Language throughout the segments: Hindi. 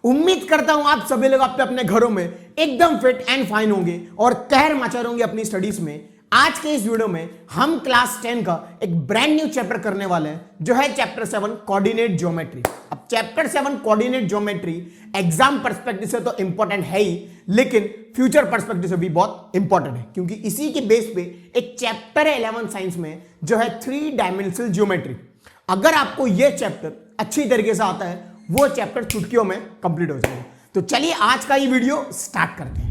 उम्मीद करता हूं आप सभी लोग अपने अपने घरों में एकदम फिट एंड फाइन होंगे और कहर मचा रहे होंगे अपनी स्टडीज में। आज के इस वीडियो में हम क्लास 10 का एक ब्रांड न्यू चैप्टर करने वाले हैं, जो है चैप्टर 7 कोऑर्डिनेट ज्योमेट्री। अब chapter 7 coordinate geometry exam perspective से तो इंपॉर्टेंट है ही, लेकिन फ्यूचर पर्सपेक्टिव से भी बहुत इंपॉर्टेंट है, क्योंकि इसी के बेस पे एक चैप्टर है 11 साइंस में, जो है 3 डायमेंशनल ज्योमेट्री। अगर आपको यह चैप्टर अच्छी तरीके से आता है, वो चैप्टर चुटकियों में कंप्लीट हो जाएगा। तो चलिए आज का ये वीडियो स्टार्ट करते हैं।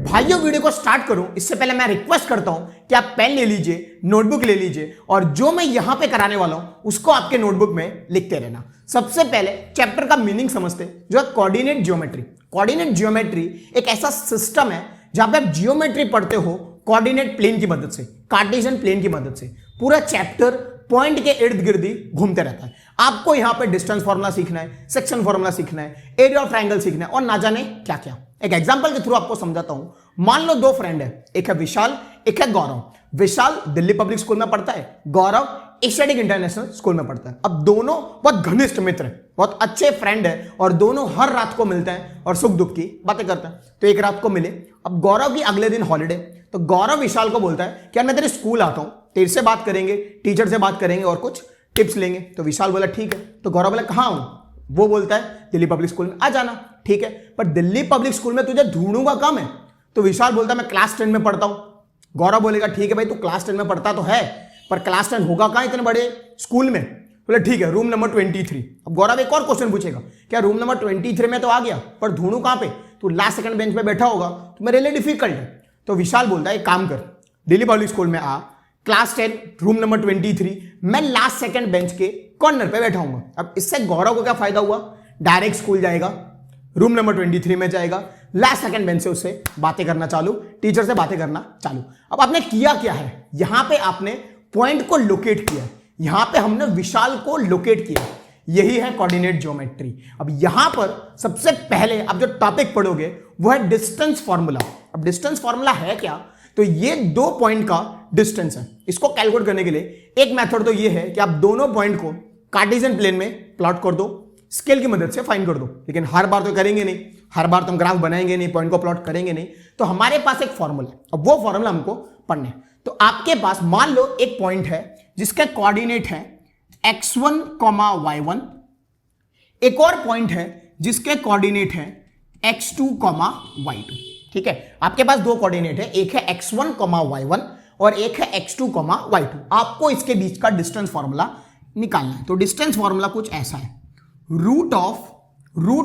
भाइयों, वीडियो को स्टार्ट करूं इससे पहले मैं रिक्वेस्ट करता हूं कि आप पेन ले लीजिए, नोटबुक ले लीजिए, और जो मैं यहां पे कराने वाला हूं उसको आपके नोटबुक में लिखते रहना। सबसे पहले चैप्टर का मीनिंग समझते हैं, जो है कोऑर्डिनेट ज्योमेट्री। कोऑर्डिनेट ज्योमेट्री एक ऐसा सिस्टम है जहां पे आप जियोमेट्री पढ़ते हो कोऑर्डिनेट प्लेन की मदद से, कार्टेशियन प्लेन की मदद से। पूरा चैप्टर पॉइंट के इर्द गिर्द ही घूमते रहता है। आपको यहां पे डिस्टेंस फॉर्मूला सीखना है, सेक्शन फॉर्मूला सीखना है, एरिया ऑफ ट्रायंगल सीखना है, और ना जाने क्या क्या। एक एग्जांपल के थ्रू आपको समझाता हूं। मान लो दो फ्रेंड है, एक है विशाल, एक है गौरव। विशाल दिल्ली पब्लिक स्कूल में पढ़ता है, गौरव एशियाटिक इंटरनेशनल स्कूल में पढ़ता है। अब दोनों बहुत घनिष्ठ मित्र हैं, बहुत अच्छे फ्रेंड है, और दोनों हर रात को मिलते हैं और सुख दुख की बातें करते हैं। तो एक रात को मिले। अब गौरव की अगले दिन हॉलीडे, तो गौरव विशाल को बोलता है कि मैं तेरे स्कूल आता हूं, तेरे से बात करेंगे, टीचर से बात करेंगे और कुछ टिप्स लेंगे। तो विशाल बोला ठीक है। तो गौरव बोला कहां हूं? वो बोलता है दिल्ली पब्लिक स्कूल में, आ जाना। ठीक है, पर दिल्ली पब्लिक स्कूल में तुझे ढूंढूंगा कम है। तो विशाल बोलता है मैं क्लास 10 में पढ़ता हूं। गौरव बोलेगा ठीक है भाई, तू क्लास 10 में पढ़ता तो है, पर क्लास 10 होगा कहां इतने बड़े स्कूल में? बोले ठीक है, रूम नंबर 23। अब गौरव एक और क्वेश्चन पूछेगा, क्या रूम नंबर 23 में तो आ गया, पर ढूंढू कहां पे? तू लास्ट सेकंड बेंच पे बैठा होगा, तो मेरे लिए डिफिकल्ट है। तो विशाल बोलता है एक काम कर, दिल्ली पब्लिक स्कूल में आ, क्लास 10 रूम नंबर 23, मैं लास्ट सेकंड बेंच के कॉर्नर पे बैठा हूंगा। अब इससे गौरव को क्या फायदा हुआ? डायरेक्ट स्कूल जाएगा, रूम नंबर 23 में जाएगा, लास्ट सेकंड बेंच से उससे बातें करना चालू, टीचर से बातें करना चालू। अब आपने किया क्या है, यहां पे आपने पॉइंट को लोकेट किया, यहां पे हमने विशाल को लोकेट किया। यही है कोऑर्डिनेट ज्योमेट्री। अब यहां पर सबसे पहले आप जो टॉपिक पढ़ोगे वो है डिस्टेंस फॉर्मूला। अब डिस्टेंस फॉर्मूला है क्या? तो ये दो पॉइंट का डिस्टेंस है। इसको कैलकुलेट करने के लिए एक मेथड तो ये है कि आप दोनों पॉइंट को कार्टेशियन प्लेन में प्लॉट कर दो, स्केल की मदद से फाइंड कर दो। लेकिन हर बार तो करेंगे नहीं, हर बार तो हम ग्राफ बनाएंगे नहीं, पॉइंट को प्लॉट करेंगे नहीं। तो हमारे पास एक फॉर्मूला है, अब वो फॉर्मूला हमको पढ़ना है। तो आपके पास मान लो एक पॉइंट है जिसका कोऑर्डिनेट है x1, y1, एक और पॉइंट है जिसके कोऑर्डिनेट है x2, y2। ठीक है, आपके पास दो कोऑर्डिनेट है, एक है x1, y1 और एक है x2, y2। आपको इसके बीच का डिस्टेंस फॉर्मूला निकालना है। तो डिस्टेंस फॉर्मूला कुछ ऐसा है, रूट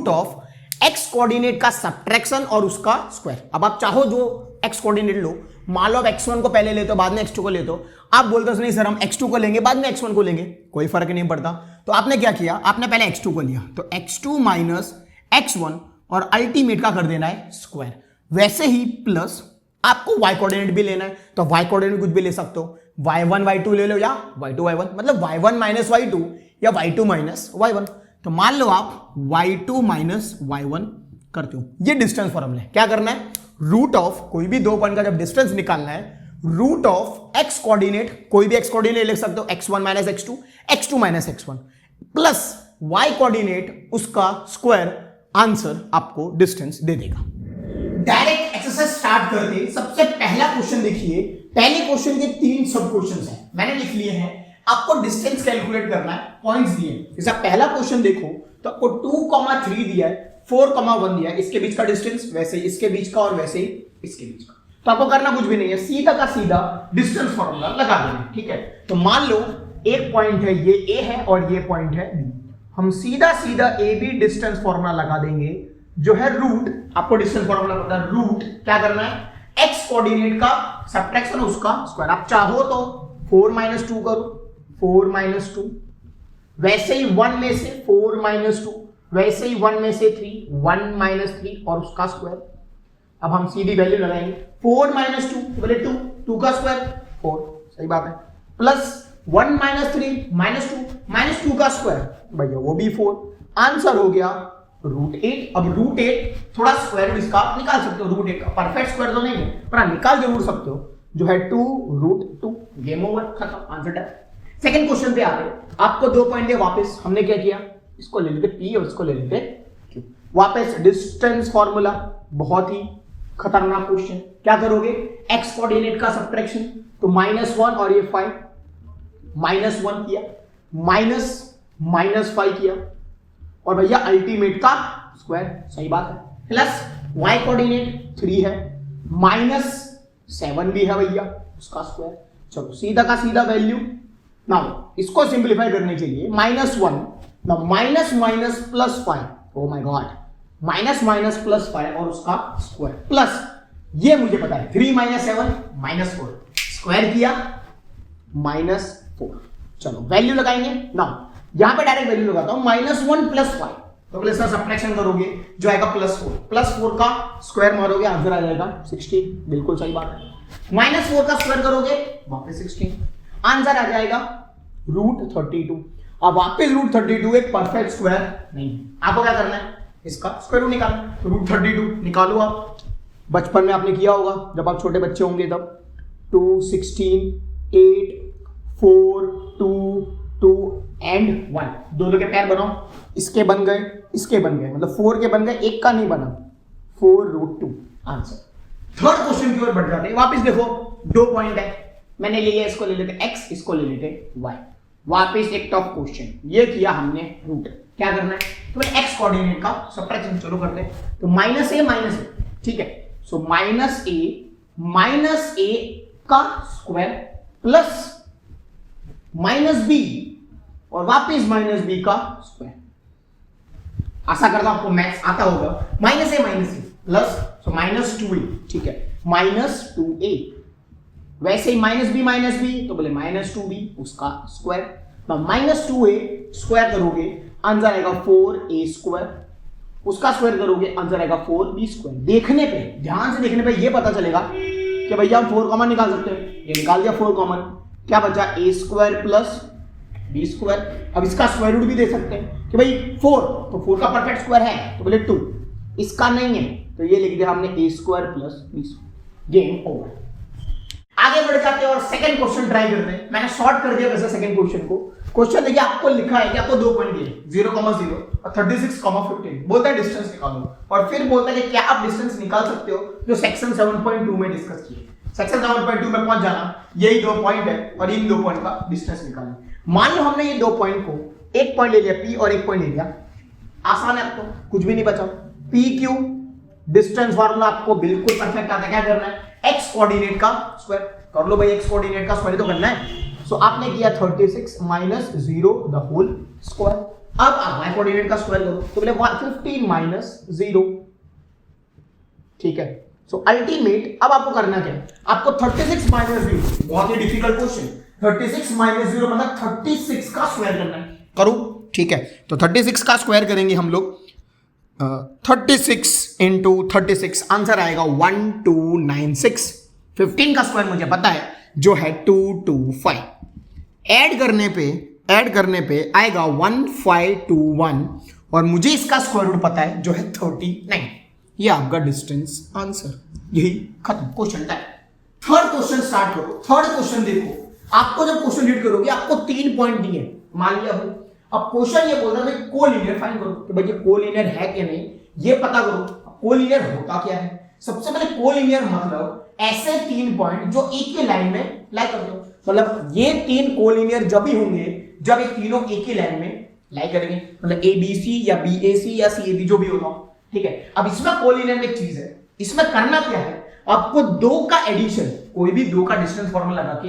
ऑफ x कोऑर्डिनेट का सब्ट्रैक्शन और उसका स्क्वायर। अब आप चाहो जो x कोऑर्डिनेट लो, मान लो आप x1 को पहले लेते हो, बाद में x2 को लेते हो। आप बोलते हो नहीं सर, हम x2 को लेंगे बाद में x1 को लेंगे, कोई फर्क नहीं पड़ता। तो आपने क्या किया, आपने पहले x2 को लिया, तो x2 माइनस x1 और अल्टीमेट का कर देना है स्क्वायर। वैसे ही प्लस आपको y कोऑर्डिनेट भी लेना है, तो y कोऑर्डिनेट कुछ भी ले सकते हो, y1 y2 ले लो या y2 y1, मतलब y1 माइनस y2 या y2 माइनस y1। तो मान लो आप y2 माइनस y1 करते हो। ये डिस्टेंस फॉर्मूला है। क्या करना है, रूट ऑफ कोई भी दो पॉइंट का जब डिस्टेंस निकालना है, रूट ऑफ x कोऑर्डिनेट, कोई भी x कोऑर्डिनेट लिख सकते हो, x1 minus x2, x2 minus x1, plus y coordinate उसका स्क्वायर, आंसर आपको डिस्टेंस दे देगा। डायरेक्ट एक्सरसाइज स्टार्ट करते। सबसे पहला क्वेश्चन देखिए, पहले क्वेश्चन के 3 सब क्वेश्चंस हैं, मैंने लिख लिए हैं। आपको डिस्टेंस कैलकुलेट करना है, पॉइंट्स दिए। जैसे पहला क्वेश्चन देखो तो आपको 2,3 दिया है, 4,1 दिया है, इसके बीच का डिस्टेंस, वैसे इसके बीच का और वैसे ही इसके बीच का। तो आपको करना कुछ भी नहीं है, सीधा का सीधा डिस्टेंस फॉर्मूला लगा देना। ठीक है, तो मान लो एक पॉइंट है, ये ए है और ये पॉइंट है बी। हम सीधा सीधा ए बी डिस्टेंस फॉर्मूला लगा देंगे, जो है रूट। आपको डिस्टेंस फॉर्मूला पता है, रूट क्या करना है, एक्स कोऑर्डिनेट का सब्ट्रैक्शन उसका स्क्वायर। आप चाहो तो 4 माइनस 2 करो, 4 माइनस 2, वैसे ही 1 में से 4 माइनस 2, वैसे ही 1 में से 3, 1 माइनस 3 और उसका स्क्वायर। अब हम सीधी वैल्यू लगाएंगे, 4 माइनस 2 बोले 2, 2 का स्क्वायर 4, सही बात है, प्लस 1 माइनस 3 माइनस 2 का स्क्वायर, भैया वो भी 4। आंसर हो गया √8। अब √8 थोड़ा स्क्वायर रूट इसका निकाल सकते हो, √8 का परफेक्ट स्क्वायर तो नहीं है, पर निकाल जरूर सकते हो, जो है 2√2। गेम ओवर, खत्म, आंसर टाइप। सेकंड क्वेश्चन पे आते हैं। आपको 2 पॉइंट दिए वापस, हमने क्या किया, इसको ले लेते P और इसको ले लेते Q। वापस डिस्टेंस फॉर्मूला, बहुत ही खतरनाक क्वेश्चन। क्या करोगे, x कोऑर्डिनेट का सब्ट्रैक्शन, तो -1 और ये 5, -1 किया, -5 किया, और भैया अल्टीमेट का स्क्वायर, सही बात है, प्लस y कोऑर्डिनेट 3 है, -7 भी है भैया, उसका स्क्वायर। चलो सीधा का सीधा वैल्यू। नाउ इसको सिंप्लीफाई करने के लिए -1, now minus plus 5, oh my God, -+ और उसका स्क्वायर, प्लस ये मुझे पता है 3 - 7 -4, स्क्वायर किया -4। चलो वैल्यू लगाएंगे। नाउ यहां पे डायरेक्ट वैल्यू लगाता हूं, -1 + 5, तो पहले इसका सब्ट्रैक्शन करोगे जो आएगा +4 का स्क्वायर मारोगे आंसर आ जाएगा 16, बिल्कुल सही बात है। -4 का स्क्वायर करोगे वापस 16, आंसर आ जाएगा √32। अब वापस √32 एक परफेक्ट स्क्वायर नहीं है, आपको क्या करना है, इसका स्क्वायर रूट निकालना। √32 निकालो आप, बचपन में आपने किया होगा जब आप छोटे बच्चे होंगे तब। 2, 16, 8, 4, 2 एंड 1, दोनों के पैर बनाओ, इसके बन गए, इसके बन गए, मतलब 4 के बन गए, एक का नहीं बना, 4√2 आंसर। थर्ड क्वेश्चन की ओर बढ़ जाते हैं। वापस देखो 2 पॉइंट है, मैंने ले लिया, इसको ले लेते x, इसको ले लेते y। वापस एक टफ क्वेश्चन, ये किया हमने रूट, क्या करना है, तो x कोऑर्डिनेट का सब्ट्रैक्शन चलो करते हैं। तो -a, ठीक है, सो -a का स्क्वायर प्लस -b और वापस -b का स्क्वायर। आशा करता हूं आपको मैथ्स आता होगा। -a प्लस सो -2a, ठीक है, -2a, वैसे ही -b तो बोले -2b, उसका स्क्वायर। -2a स्क्वायर करोगे आंसर आएगा 4a², उसका स्क्वायर करोगे आंसर आएगा 4b²। देखने पे, ध्यान से देखने पे ये पता चलेगा कि भैया हम 4 कॉमन निकाल सकते हैं, ये निकाल दिया 4 कॉमन, क्या बचा, a² प्लस b²। अब इसका स्क्वायर रूट भी दे सकते हैं कि भाई 4, तो 4 का परफेक्ट स्क्वायर है, तो बोले 2, इसका नहीं है, तो ये लिख दिया हमने a² plus b²। Game over. आगे बढ़ जाते हैं और सेकंड क्वेश्चन ट्राई करते हैं। मैंने शॉर्ट कर दिया वैसे सेकंड क्वेश्चन को। क्वेश्चन देखिए, आपको लिखा है कि आपको 2 पॉइंट दिए, 0,0 और 36,15, बोलता है डिस्टेंस निकालो, और फिर बोलता है कि क्या आप डिस्टेंस निकाल सकते हो जो सेक्शन 7.2 में डिस्कस किए। सेक्शन 7.2 में पहुंच जाना, यही 2 पॉइंट है और इन 2 पॉइंट का डिस्टेंस निकालना। मान लो हमने ये 2 पॉइंट को, एक पॉइंट ले लिया P और एक पॉइंट ले लिया, आसान है, आपको कुछ भी नहीं बचा। PQ डिस्टेंस फॉर्मूला आपको बिल्कुल परफेक्ट आता है, क्या करना है, x कोऑर्डिनेट का स्क्वायर कर लो भाई, x कोऑर्डिनेट का स्क्वायर तो करना है। सो आपने किया 36 - 0 द होल स्क्वायर। अब आप y कोऑर्डिनेट का स्क्वायर करो, तो बोले 115 - 0, ठीक है। सो अल्टीमेट अब आपको करना क्या है, आपको 36 - 0, बहुत ही डिफिकल्ट क्वेश्चन, 36 - 0 मतलब 36 का स्क्वायर करना है, करो, ठीक है। तो 36 का स्क्वायर करेंगे हम लोग, 36 × 36 आंसर आएगा 1296। 15 का स्क्वायर मुझे पता है जो है 225। ऐड करने पे आएगा 1521 और मुझे इसका स्क्वायर रूट पता है जो है 39। ये आपका डिस्टेंस आंसर, यही खत्म question time. Third question start करो। थर्ड क्वेश्चन देखो, आपको जब क्वेश्चन रीड करोगे आपको 3 पॉइंट दिए, मान लिया। अब क्वेश्चन ये बोल रहा है कोलिनियर फाइंड करो, तो भाई ये कोलिनियर है कि नहीं ये पता करो। कोलिनियर होता क्या है, सबसे पहले कोलिनियर मतलब ऐसे 3 पॉइंट जो एक ही लाइन में लाई करते हो, मतलब ये 3 कोलिनियर जब भी होंगे जब ये तीनों एक ही लाइन में लाई करेंगे, मतलब ABC या BAC या CAB जो भी होगा, ठीक है। अब इसमें कोलिनियर में एक चीज है, इसमें करना क्या है, आपको 2 का एडिशन, कोई भी 2 का डिस्टेंस फॉर्मूला लगा के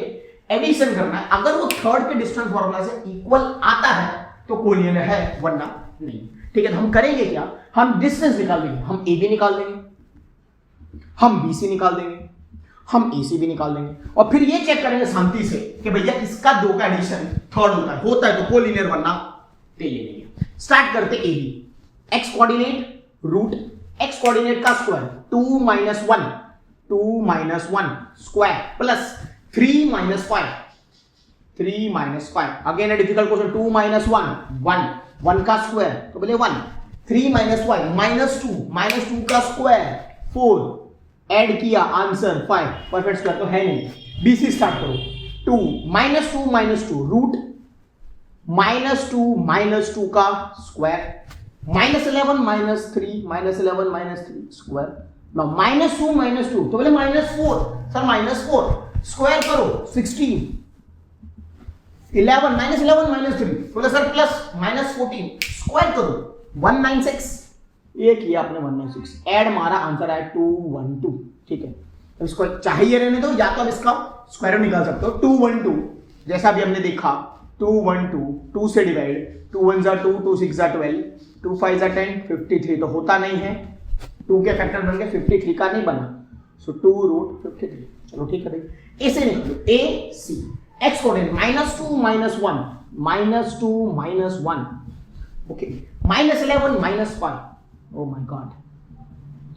एडिशन करना है। अगर वो थर्ड के डिस्टेंस फॉर्मूला से इक्वल आता है तो कोलिनियर है, वरना नहीं, ठीक है। तो हम करेंगे क्या, हम डिस्टेंस निकाल देंगे, हम AB निकाल देंगे, हम BC निकाल देंगे, हम AC भी निकाल देंगे, और फिर ये चेक करेंगे शांति से कि भैया इसका 2 का एडिशन थर्ड होता है तो कोलिनियर, वरना ले लेंगे। स्टार्ट करते AB, x coordinate root x coordinate का square 2 - 1 square plus 3 - 5 again a difficult question. 2 - 1 का स्क्वायर तो बोले 1, 3 - 5 -2 का स्क्वायर 4, ऐड किया आंसर 5, परफेक्ट स्क्वायर तो है नहीं। BC स्टार्ट करो, 2 - 2 रूट -2 का स्क्वायर, -11 -3 स्क्वायर, -2 तो बोले -4 सर, -4 स्क्वायर करो 16, 11 -3 बोले सर प्लस -14 स्क्वायर करो 196, ये किया आपने 196, ऐड मारा, आंसर आया 212। ठीक है, तो इसको चाहिए रहने दो, या तो आप इसका स्क्वायर निकाल सकते हो 212, जैसा भी हमने देखा 212, 2 से डिवाइड, 2 1 जा 2, 2 6 जा 12, 2 5 जा 10, 53 तो होता नहीं है, 2 के फैक्टर बन गए, 53 का नहीं बना, सो 2√53। चलो ठीक है भाई, इसे निकालो A C, x coordinate -2 -1, okay, -11 -5, oh my god,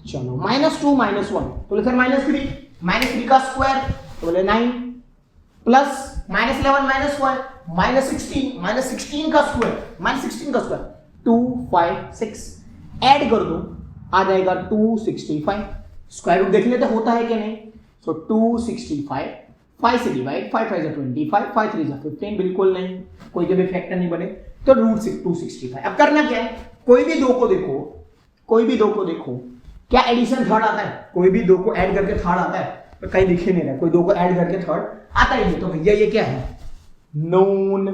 चलो -2 -1 तो बोले सर -3 का स्क्वायर तो बोले 9, प्लस -11 -5 -16 का स्क्वायर 256, ऐड कर दो, आ जाएगा 265, स्क्वायर रूट देख लेते होता है कि नहीं, सो 265, 5 से डिवाइड, 5 5 25, 5 3 15, बिल्कुल नहीं, कोई भी फैक्टर नहीं बने, तो √265। अब करना क्या है, कोई भी दो को देखो क्या एडिशन थर्ड आता है, कोई भी दो को ऐड करके थर्ड आता है, तो कहीं दिखे नहीं रहा, कोई दो को ऐड करके थर्ड आता ही नहीं, तो भैया ये क्या है, नॉन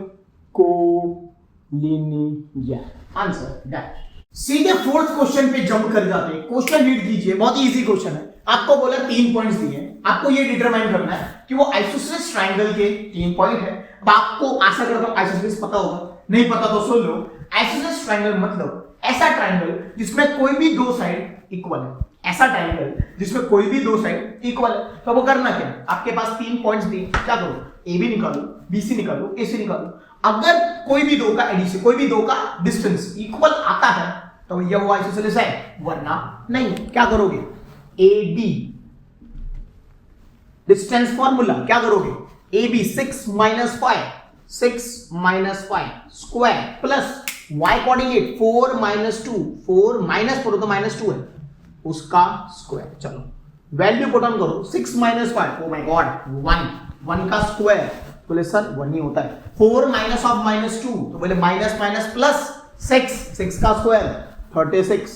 कोलिनियर, आंसर डन। सीधे फोर्थ क्वेश्चन पे जंप कर जाते हैं, क्वेश्चन रीड कीजिए, बहुत इजी क्वेश्चन है, आपको बोला 3 पॉइंट्स दिए, आपको ये डिटरमाइन करना है कि वो आइसोसेलेस ट्रायंगल के 3 पॉइंट है। अब आपको आशा करता हूं आइसोसेलेस पता होगा, नहीं पता तो सुन लो, आइसोसेलेस ट्रायंगल मतलब ऐसा ट्रायंगल जिसमें कोई भी दो साइड इक्वल है, ऐसा ट्रायंगल जिसमें कोई भी दो साइड इक्वल है। तो वो करना क्या, आपके पास 3 पॉइंट्स दिए, क्या करो, ए बी निकालो, बी सी निकालो, ए सी निकालो, अगर कोई भी दो का एडिशन, कोई भी दो का डिस्टेंस इक्वल आता है तो ये वो आइसोसेलेस है, वरना नहीं। क्या करोगे, ए बी डिस्टेंस फॉर्मूला, क्या करोगे, A B 6 - 5 square plus y coordinate 4 - 2, 4 -4 तो -2 है, उसका स्क्वायर। चलो वैल्यू पुट ऑन करो, 6 - 5, ओ माय गॉड 1 का स्क्वायर, बोले सर 1 ही होता है, 4 - ऑफ -2 तो बोले माइनस प्लस 6 का स्क्वायर 36,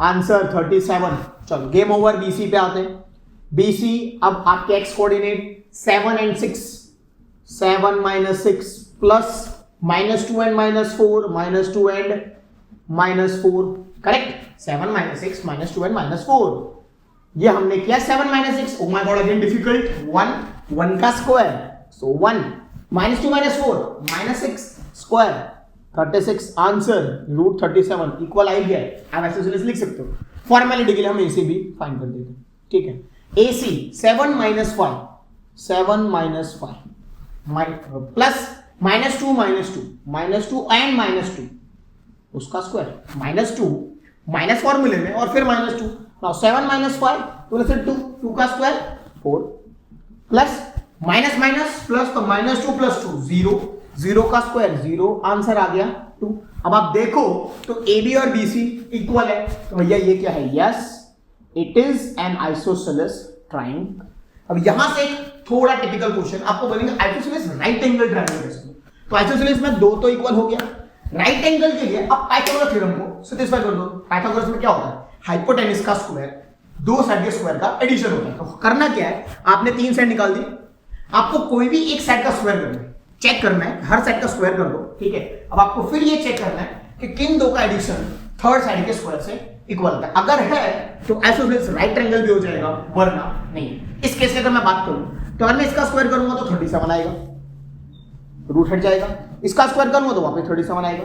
आंसर 37। चलो गेम ओवर, बीसी पे आते हैं। बीसी अब आपके x coordinate 7 and 6, 7 - 6 plus -2 and -4, -2 and -4, correct, 7 - 6 -2 and -4, ये हमने किया 7 - 6, ओ माय गॉड अगेन डिफिकल्ट, 1 का स्क्वायर, सो 1 -2 -4 -6 स्क्वायर 36, आंसर √37 इक्वल आई गया। आप आइसोसेलेस लिख सकते हो, फॉर्मेलिटी के लिए हम एसी भी फाइंड कर देते हैं, ठीक है। AC 7 - 5 प्लस -2 and -2 उसका स्क्वायर, -2 माइनस फॉर्मूले में और फिर -2, नाउ 7 - 5 तो फिर 2 का स्क्वायर 4 प्लस माइनस प्लस तो -2 + 2 0 का स्क्वायर 0, आंसर आ गया 2। अब आप देखो तो AB और BC इक्वल है, तो भैया ये क्या है, yes it is an isosceles triangle. अब यहां से एक थोड़ा टिपिकल क्वेश्चन, आपको बोलेंगे आइसोसेलेस राइट एंगल ट्रायंगल कैसे, तो आइसोसेलेस में दो तो इक्वल हो गया, राइट एंगल के लिए अब पाइथागोरस थ्योरम को सैटिस्फाई कर दो। पाइथागोरस में क्या होता है, हाइपोटेनस का स्क्वायर दो साइड के स्क्वायर का एडिशन होता है। तो करना क्या है, आपने 3 साइड निकाल दी, आपको कोई भी एक साइड का स्क्वायर करना है, चेक करना है, हर साइड का स्क्वायर कर दो, ठीक है। अब आपको फिर ये चेक करना है कि किन दो का एडिशन थर्ड साइड के स्क्वायर से इक्वल होता है, अगर है तो आइसोसेलेस राइट ट्रायंगल भी हो जाएगा, वरना नहीं। इस केस की अगर मैं बात करूं तो अगर मैं इसका स्क्वायर करूंगा तो 37 आएगा, रूट हट जाएगा, इसका स्क्वायर करूंगा तो वापस 37 आएगा,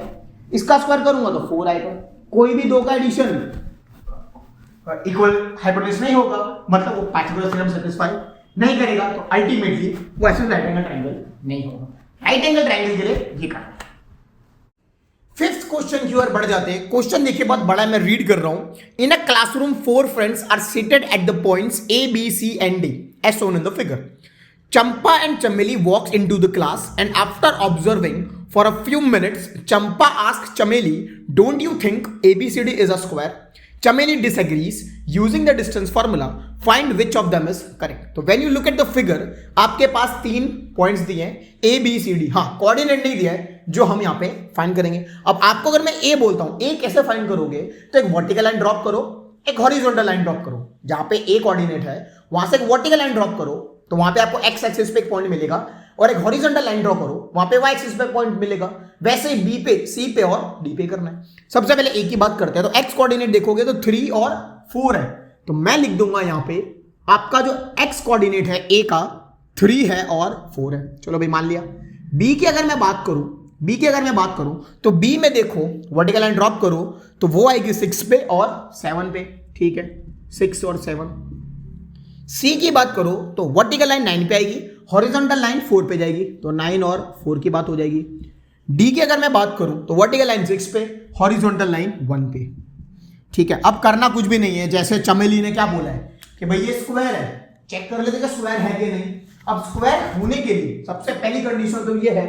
इसका स्क्वायर करूंगा तो 4 आएगा। कोई भी दो का एडिशन इक्वल हाइपोटेनस नहीं होगा, मतलब वो पाइथागोरस थ्योरम सैटिस्फाई नहीं करेगा, तो अल्टीमेटली वो ऐसे राइट एंगल ट्रायंगल नहीं होगा। राइट एंगल ट्रायंगल के लिए ये करना। फिफ्थ क्वेश्चन की ओर बढ़ जाते हैं। क्वेश्चन देखिए बहुत बड़ा है, मैं रीड कर रहा हूं। In a classroom 4 friends are seated at the points A, B, C and D as shown in the figure. Champa and Chameli walks into the class and after observing for a few minutes, Champa asks Chameli, "Don't you think ABCD is a square?" Chameli disagrees. Using the distance formula, find which of them is correct. तो when you look at the figure, आपके पास 3 पॉइंट्स दिए हैं ए बी सी डी, हाँ कोऑर्डिनेट नहीं दिया है जो हम यहाँ पे फाइंड करेंगे। अब आपको अगर मैं ए बोलता हूं, ए कैसे फाइंड करोगे, तो एक वर्टिकल लाइन ड्रॉप करो, एक हॉरिजॉन्टल लाइन ड्रॉप करो। जहां पे ए कोऑर्डिनेट है वहां से एक वर्टिकल लाइन ड्रॉप करो, तो वहां पे आपको एक्स एक्सिस पे एक पॉइंट मिलेगा, और एक हॉरिजॉन्टल लाइन ड्रॉ करो, वहां पे वाई एक्सिस पे पॉइंट मिलेगा। वैसे बी पे, सी पे और डी पे करना है। सबसे पहले ए की बात करते हैं, तो एक्स कोऑर्डिनेट देखोगे तो 3 और 4 है, तो मैं लिख दूंगा यहां पे आपका जो एक्स कोऑर्डिनेट है ए का 3 है और 4 है। चलो भाई मान लिया। बी की अगर मैं बात करूं, तो बी में देखो वर्टिकल लाइन ड्रॉप करो तो वो आएगी 6 पे और 7 पे, ठीक है 6 और 7। सी की बात करो तो वर्टिकल लाइन 9 पे आएगी, हॉरिजॉन्टल लाइन 4 पे जाएगी, तो 9 और 4 की बात हो जाएगी। डी की अगर मैं बात करूं तो वर्टिकल लाइन 6 पे, हॉरिजॉन्टल लाइन 1 पे, ठीक है। अब करना कुछ भी नहीं है, जैसे चमेली ने क्या बोला है कि भाई ये स्क्वायर है, चेक कर लेते कि स्क्वायर है कि नहीं। अब स्क्वायर होने के लिए सबसे पहली कंडीशन तो ये है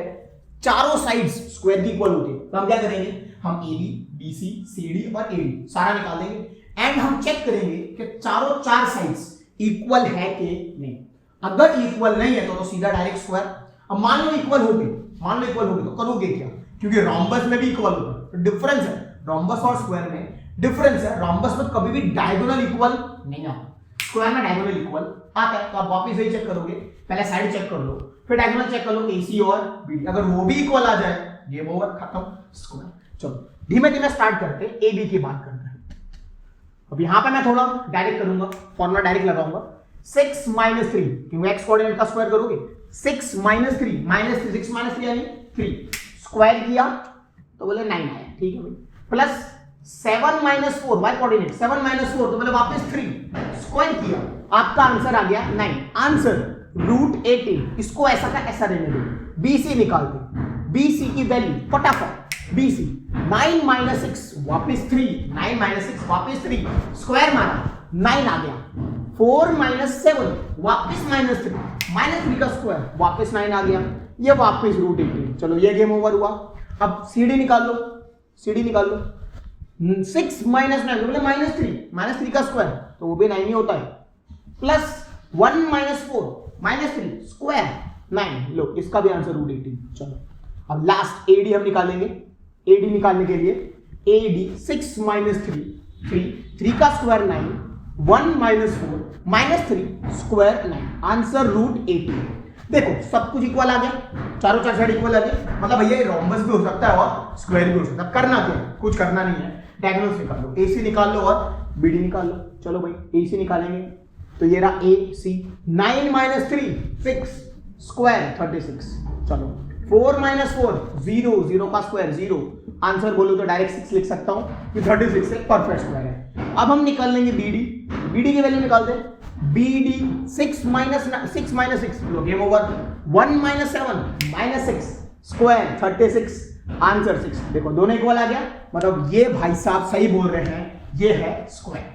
चारों साइड्स स्क्वायर की इक्वल होती है। तो हम क्या करेंगे, हम A B, B C, C D और ए डी सारा निकाल देंगे एंड हम चेक करेंगे कि चार साइड्स इक्वल है कि नहीं। अगर इक्वल नहीं है तो सीधा डायरेक्ट स्क्वायर। अब मान लो इक्वल हो गए तो करोगे क्या, क्योंकि रोम्बस में भी इक्वल होता है, तो डिफरेंस है रोम्बस और स्क्वायर में, डिफरेंस है। रोम्बस में कभी भी डायगोनल इक्वल नहीं आता, स्क्वायर में डायगोनल इक्वल आता है। तो आप वापस यही चेक करोगे, पहले साइड चेक कर लो, फिर डायगोनल चेक कर लो एसी और बीडी, अगर वो भी इक्वल आ जाए गेम ओवर, खत्म स्क्वायर। चलो धीमे धीमे स्टार्ट करते हैं, ए बी की बात करते हैं। अब यहां पे मैं थोड़ा डायरेक्ट करूंगा, फॉर्मूला डायरेक्ट लगाऊंगा, 6 माइनस 3, क्योंकि एक्स कोऑर्डिनेट का स्क्वायर करोगे, 6 माइनस 3 6 माइनस 3 यानी 3, स्क्वायर किया तो बोले 9 आया, ठीक है भाई, plus 7 minus 4 Y coordinate, 7 minus 4 तो बोले वापस 3, स्क्वायर किया, आपका आंसर आ गया 9। आंसर √18, इसको ऐसा का ऐसा रहने दो, BC निकालते, BC की वैल्यू फटाफट, BC 9 माइनस 6 वापस 3, 9 माइनस 6 वापस 3, स्क्वायर मारा 9 आ गया, 4 माइनस 7 वापस -3 का स्क्वायर वापस 9 आ गया, ये वापस √18। चलो ये गेम ओवर हुआ। अब CD निकाल लो, 6 माइनस 9 बोले -3 का स्क्वायर तो वो भी 9 ही होता है, प्लस 1 माइनस 4 -3 स्क्वायर 9, लो इसका भी आंसर √18। चलो अब लास्ट AD हम निकालेंगे। AD निकालने के लिए AD 6 माइनस 3 का स्क्वायर 9, 1 माइनस 4 -3 स्क्वायर 9, आंसर √18। देखो सब कुछ इक्वल आ गया, चारों साइड इक्वल आ गया, मतलब भैया ये रोम्बस भी हो सकता है और स्क्वायर भी हो सकता है। करना क्या है, कुछ करना नहीं है, डायगोनल्स निकाल लो, AC निकाल लो और BD निकाल लो। चलो भाई AC निकालेंगे तो ये रहा AC, 9 माइनस 3 6 स्क्वायर 36, चलो 4 माइनस 4 0 का स्क्वायर 0, आंसर बोलो तो डायरेक्ट 6 लिख सकता हूं कि 36 एक परफेक्ट स्क्वायर है। अब हम निकाल लेंगे BD की वैल्यू निकालते हैं, BD 6 माइनस 6 लो game over, 1 minus 7 -6 square 36, answer 6। देखो दोनों इक्वल आ गया, मतलब ये भाई साहब सही बोल रहे हैं, ये है स्क्वायर।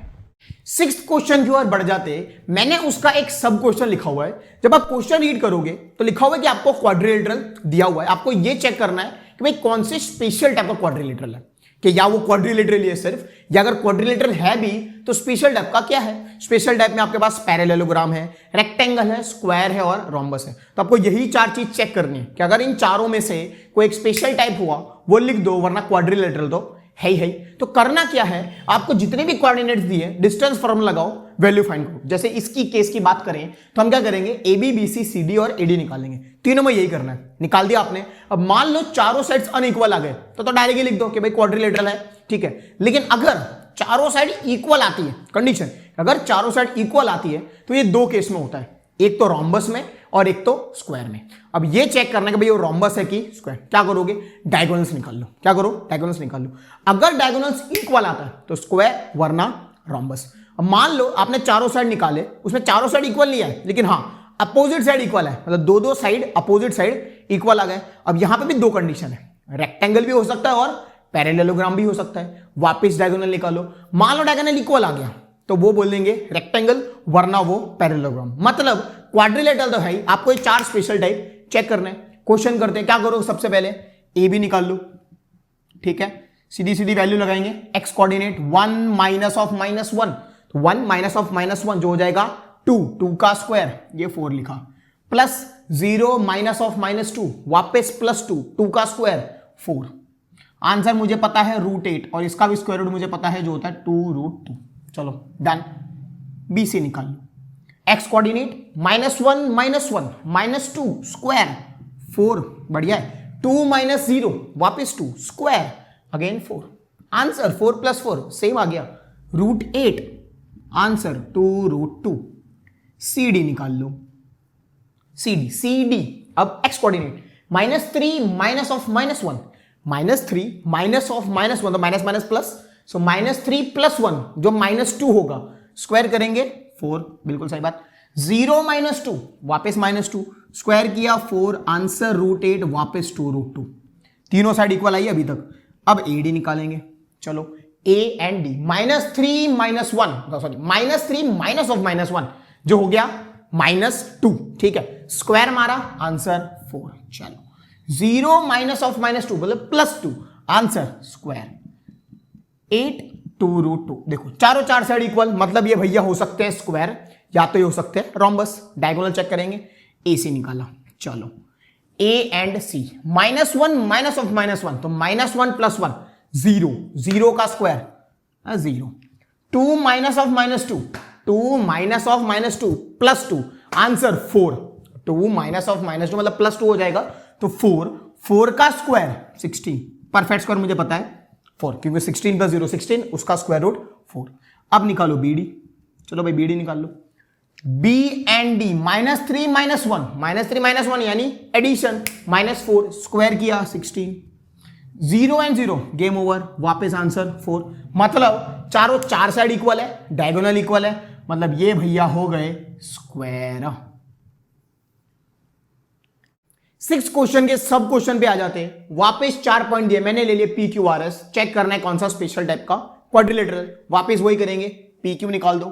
6th क्वेश्चन की ओर बढ़ जाते, मैंने उसका एक सब क्वेश्चन लिखा हुआ है। जब आप क्वेश्चन रीड करोगे तो लिखा हुआ है कि आपको क्वाड्रिलेटरल दिया हुआ है, आपको ये चेक करना है कि भाई कौन से स्पेशल टाइप का क्वाड्रिलेटरल है, कि या वो क्वाड्रिलेटरल है सिर्फ, या अगर क्वाड्रिलेटरल है भी तो स्पेशल टाइप का क्या है। स्पेशल टाइप में आपके पास पैरेललोग्राम है, रेक्टेंगल है, स्क्वायर है और रोम्बस है। तो आपको यही 4 चीज चेक करनी है कि अगर इन चारों में से कोई एक स्पेशल टाइप हुआ वो लिख दो, वरना क्वाड्रिलेटरल तो है ही। तो करना क्या है, आपको जितने भी कोऑर्डिनेट्स दिए डिस्टेंस फॉर्मूला लगाओ, वैल्यू फाइंड करो। जैसे इसकी केस की बात करें तो हम क्या करेंगे, AB BC CD और AD निकालेंगे, तीनों में यही करना है। निकाल दिया आपने। अब मान लो चारों साइड्स अनइक्वल आ गए तो डायरेक्टली लिख दो कि भाई क्वाड्रिलेटरल है, ठीक है। लेकिन अगर चारों साइड इक्वल आती है, कंडीशन अगर चारों साइड इक्वल आती है तो ये 2 केस में होता है, एक तो रोम्बस में और एक तो स्क्वायर में। अब ये चेक करना कि भाई वो रोम्बस है कि स्क्वायर, क्या करोगे, डायगोनल्स निकाल लो। क्या करो, डायगोनल्स निकाल लो। अगर डायगोनल्स इक्वल आता है तो स्क्वायर, वरना रोम्बस। अब मान लो आपने चारों साइड निकाले, उसमें चारों साइड इक्वल नहीं है, लेकिन हाँ अपोजिट साइड इक्वल है, मतलब दो साइड अपोजिट साइड इक्वल आ गए। अब यहां पे भी 2 कंडीशन है, रेक्टेंगल भी हो सकता है और पैरेललोग्राम भी हो सकता है। वापस डायगोनल निकालो, मान लो डायगोनल इक्वल आ गया तो वो बोलेंगे रेक्टेंगल, वरना वो पैरेललोग्राम। मतलब क्वाड्रिलेटरल तो है ही, आपको ये 4 स्पेशल टाइप चेक करने। क्वेश्चन करते हैं, क्या करो, सबसे पहले AB निकाल लो, ठीक है। सीधी वैल्यू लगाएंगे, एक्स कोऑर्डिनेट 1 माइनस ऑफ -1, तो 1 माइनस ऑफ -1 जो हो जाएगा 2 का स्क्वायर, ये 4 लिखा, प्लस 0 माइनस ऑफ -2 वापस +2 2 का स्क्वायर 4। आंसर मुझे पता है √8 और इसका भी स्क्वायर रूट मुझे पता है जो होता है 2√2। चलो डन। बी से निकाल लो। एक्स कोऑर्डिनेट -1 -2 स्क्वायर 4, बढ़िया है। 2 - 0 वापस 2 स्क्वायर अगेन 4। आंसर 4 + 4 सेम आ गया √8। आंसर 2√2। सी डी निकाल लो। सी डी अब x coordinate -3 minus of -1 -3 minus of -1 तो माइनस माइनस प्लस, सो -3 + 1 जो -2 होगा, स्क्वायर करेंगे 4, बिल्कुल सही बात। 0 - 2 वापस -2 स्क्वायर किया 4, आंसर √8 वापस 2√2। तीनों साइड इक्वल आई अभी तक। अब ए डी निकालेंगे। चलो A and D -3 - 1 sorry -3 minus of -1 जो हो गया -2, ठीक है, स्क्वायर मारा आंसर 4। चलो 0 माइनस ऑफ -2 मतलब +2, आंसर स्क्वायर 8 2√2। देखो चारों चार साइड इक्वल, मतलब ये भैया हो सकते हैं स्क्वायर या तो ये हो सकते हैं रोम्बस। डायगोनल चेक करेंगे। ए सी निकाला। चलो A and C -1 minus of -1 तो -1 + 1 0, 0 का square 0। 2 minus of -2 2 minus of -2 +2, answer 4। 2 minus of -2 मतलब +2 हो जाएगा तो 4 का स्क्वायर 16। परफेक्ट स्क्वायर मुझे पता है 4 क्योंकि 16 + 0 16, उसका स्क्वायर रूट 4। अब निकालो बी डी। चलो भाई बी डी निकाल लो। बी एंड डी -3 - 1 यानी एडिशन -4 स्क्वायर किया 16। 0 एंड 0 गेम ओवर, वापस आंसर 4। मतलब चारों चार साइड इक्वल है, डायगोनल इक्वल है, मतलब ये भैया हो गए स्क्वायर। 6 क्वेश्चन के सब क्वेश्चन पे आ जाते हैं। वापस 4 पॉइंट दिए मैंने, ले लिए P Q R S. Check करना है कौन सा स्पेशल टाइप का क्वाड्रिलेटरल, वापस वही करेंगे। पी क्यू निकाल दो,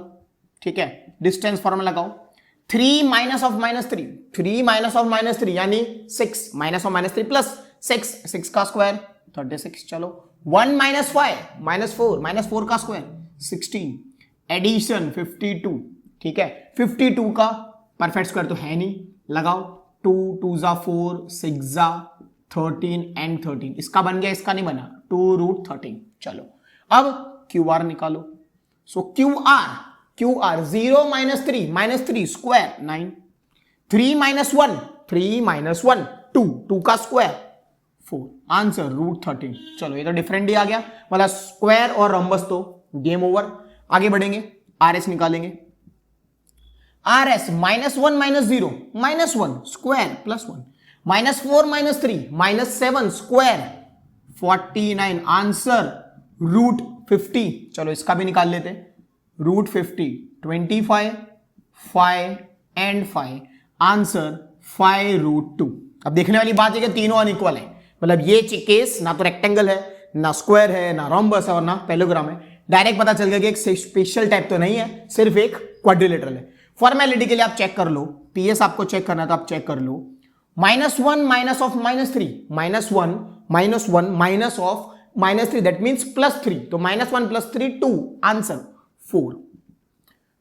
ठीक है, डिस्टेंस फॉर्मूला लगाओ। 3 माइनस ऑफ -3 3 माइनस ऑफ -3 यानी 6 माइनस ऑफ -3 प्लस 6 का स्क्वायर 36। चलो 1 - 5 -4 का स्क्वायर 16, एडिशन 52, ठीक है। 52 का परफेक्ट स्क्वायर तो है नहीं, लगाओ 2 2 ज़ा 4 6 ज़ा 13 एंड 13, इसका बन गया, इसका नहीं बना 2√13। चलो अब क्यू आर निकालो। सो क्यू आर 0 - 3 स्क्वायर 9, 3 - 1 2 का स्क्वायर 4, आंसर √13। चलो ये तो डिफरेंट ही आ गया, मतलब स्क्वायर और रोम्बस तो गेम ओवर। आगे बढ़ेंगे, आर एस निकालेंगे। R S -1 - 0 -1 square +1, -4 - 3 -7 square 49, answer √50। चलो इसका भी निकाल लेते हैं। √50 25 5 एंड 5, आंसर 5√2। अब देखने वाली बात है कि तीनों अनइक्वल है, मतलब ये केस ना तो रेक्टेंगल है, ना स्क्वायर है, ना रोम्बस है और ना पैरेललोग्राम है। डायरेक्ट पता चल गया कि एक स्पेशल टाइप तो नहीं है, सिर्फ एक क्वाड्रिलेटरल है। फॉर्मेलिटी के लिए आप चेक कर लो, पीएस आपको चेक करना है तो आप चेक कर लो। -1 minus of -3 -1 minus of -3 that means +3, तो -1 + 3 2, आंसर 4।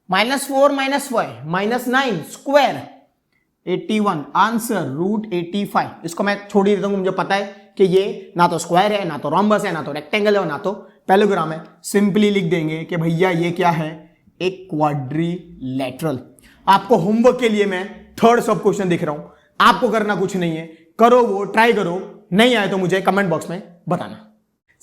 -4 - 5 -9 square 81, answer √85। इसको मैं छोड़ ही देता हूं, मुझे पता है कि ये ना तो स्क्वायर है, ना तो रोम्बस है, ना तो रेक्टेंगल है और ना तो पैरेललोग्राम है। सिंपली लिख देंगे कि भैया ये क्या है, एक क्वाड्रिलेटरल। आपको होमवर्क के लिए मैं 3rd सब क्वेश्चन दिख रहा हूं, आपको करना कुछ नहीं है, करो वो, ट्राई करो, नहीं आए तो मुझे कमेंट बॉक्स में बताना।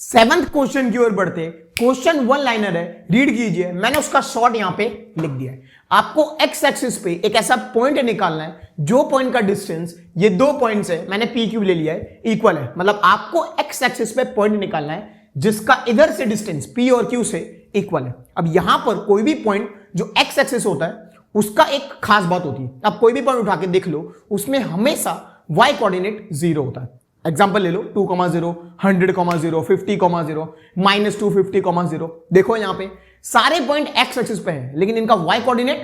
7th क्वेश्चन की ओर बढ़ते। क्वेश्चन 1 लाइनर है, रीड कीजिए, मैंने उसका शॉर्ट यहां पे लिख दिया है। आपको एक्स एक्सिस पे एक ऐसा पॉइंट निकालना है जो पॉइंट का डिस्टेंस, ये 2 पॉइंट्स है, मैंने पी क्यू ले लिया है, इक्वल है। मतलब आपको एक्स एक्सिस पे पॉइंट निकालना है जिसका इधर से डिस्टेंस पी और क्यू से इक्वल है। अब यहां पर कोई भी पॉइंट जो एक्स एक्सिस होता है उसका एक खास बात होती है, आप कोई भी पॉइंट उठा के देख लो, उसमें हमेशा वाई कोऑर्डिनेट 0 होता है। एग्जाम्पल ले लो 2,0 100,0 50,0 -250, 0। देखो यहां पे सारे पॉइंट एक्स एक्सिस पे हैं लेकिन इनका वाई कोऑर्डिनेट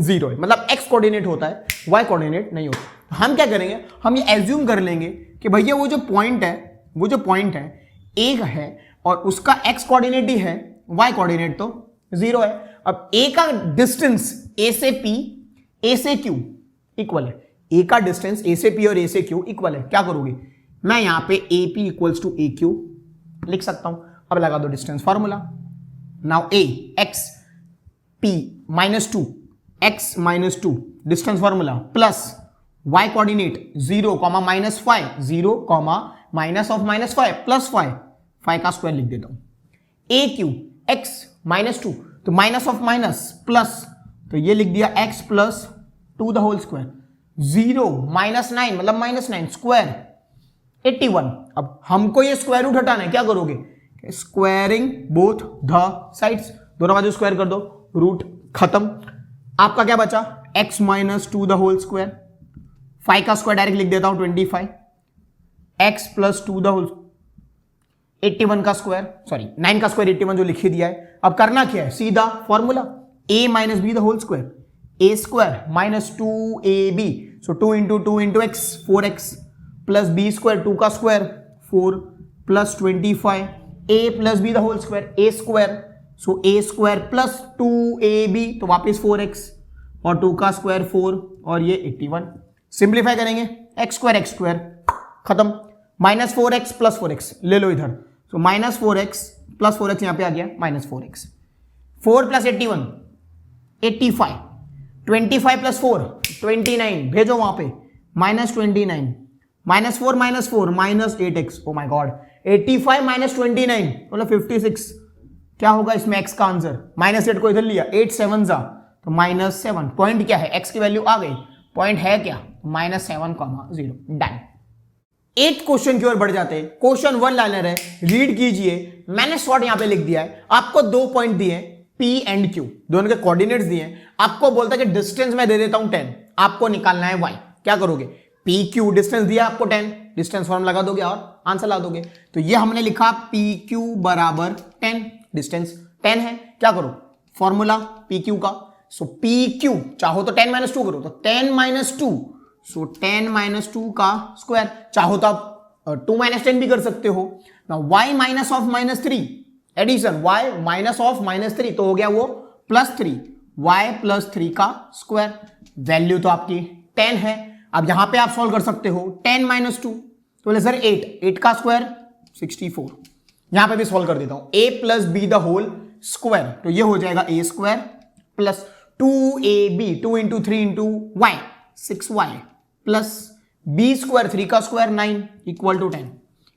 0 है, मतलब एक्स कोऑर्डिनेट होता है, वाई कोऑर्डिनेट नहीं होता। हम क्या करेंगे, हम ये एज्यूम कर लेंगे कि भैया वो जो पॉइंट है एक है और उसका एक्स कोऑर्डिनेट ही है, वाई कोऑर्डिनेट तो 0 है। अब ए का डिस्टेंस ए से पी ए से क्यू इक्वल है, ए का डिस्टेंस ए से पी और ए से क्यू इक्वल है। क्या करोगे, मैं यहां पे A P equals to A Q लिख सकता हूं। अब लगा दो distance formula. Now A X P minus two X minus two distance formula plus y coordinate 0 comma minus 5 0 comma minus of minus 5 plus 5 का स्क्वायर लिख देता हूं। A Q X minus two तो माइनस ऑफ माइनस प्लस तो ये लिख दिया x plus 2 the whole square 0 minus 9 मतलब माइनस 9 स्क्वायर 81। अब हमको ये स्क्वायर रूट हटाना है, क्या करोगे, स्क्वायरिंग बोथ द साइड्स, दोनों बाजू स्क्वायर कर दो, रूट खत्म। आपका क्या बचा, x minus 2 the whole square, 5 का स्क्वायर डायरेक्ट लिख देता हूं 25, x प्लस 2 द होल 81 का स्क्वायर, सॉरी 9 का स्क्वायर 81 जो लिख ही दिया है। अब करना क्या है, सीधा formula a minus B the whole square, a square minus 2ab, so 2 into 2 into X 4x plus B square 2 का square 4 plus 25 a plus B the whole square a square, so a square plus 2ab तो वापस 4x और 2 का स्क्वायर 4 और ये 81। सिंप्लीफाई करेंगे एक्स स्क्वायर खत्म, माइनस 4x प्लस 4x ले लो इधर, so minus 4x plus 4x यहां पे आ गया माइनस 4x, 4 प्लस 81 85, 25 प्लस 4 29 भेजो वहां पे minus 29 minus 4 minus 8x, O my God 85 minus 29 मतलब 56। क्या होगा इसमें x का आंसर, माइनस 8 को इधर लिया 8 7 जा तो माइनस 7, पॉइंट क्या है, x की वैल्यू आ गई, पॉइंट है क्या माइनस 7,0। डन। 8 क्वेश्चन की ओर बढ़ जाते हैं। क्वेश्चन 1 लाइनर है, रीड कीजिए। मैंने शॉर्ट यहां पे लिख दिया है, आपको 2 पॉइंट दिए P एंड Q, दोनों के कोऑर्डिनेट्स दिए हैं। आपको बोलता है कि डिस्टेंस मैं दे देता हूं 10, आपको निकालना है y। क्या करोगे, PQ डिस्टेंस दिया आपको 10, डिस्टेंस फॉर्म लगा दोगे और आंसर ला दोगे। तो ये हमने लिखा PQ बराबर 10, डिस्टेंस 10 है। क्या करो, फॉर्मूला PQ का, सो PQ चाहो तो 10 माइनस 2 करो तो 10 माइनस 2, सो 10 माइनस 2 का स्क्वायर, चाहो तो आप 2 माइनस 10 भी कर सकते हो ना। y minus of minus 3 addition, y minus of minus 3 तो हो गया वो प्लस 3, y प्लस 3 का स्क्वायर, वैल्यू तो आपकी 10 है। अब यहां पे आप सॉल्व कर सकते हो 10 माइनस 2 तो बोले सर 8 का स्क्वायर 64, यहां पे भी सॉल्व कर देता हूं, a plus B the whole square तो ये हो जाएगा a square plus 2ab 2 into 3 into y 6y plus b square 3 का स्क्वायर 9 इक्वल टू 10।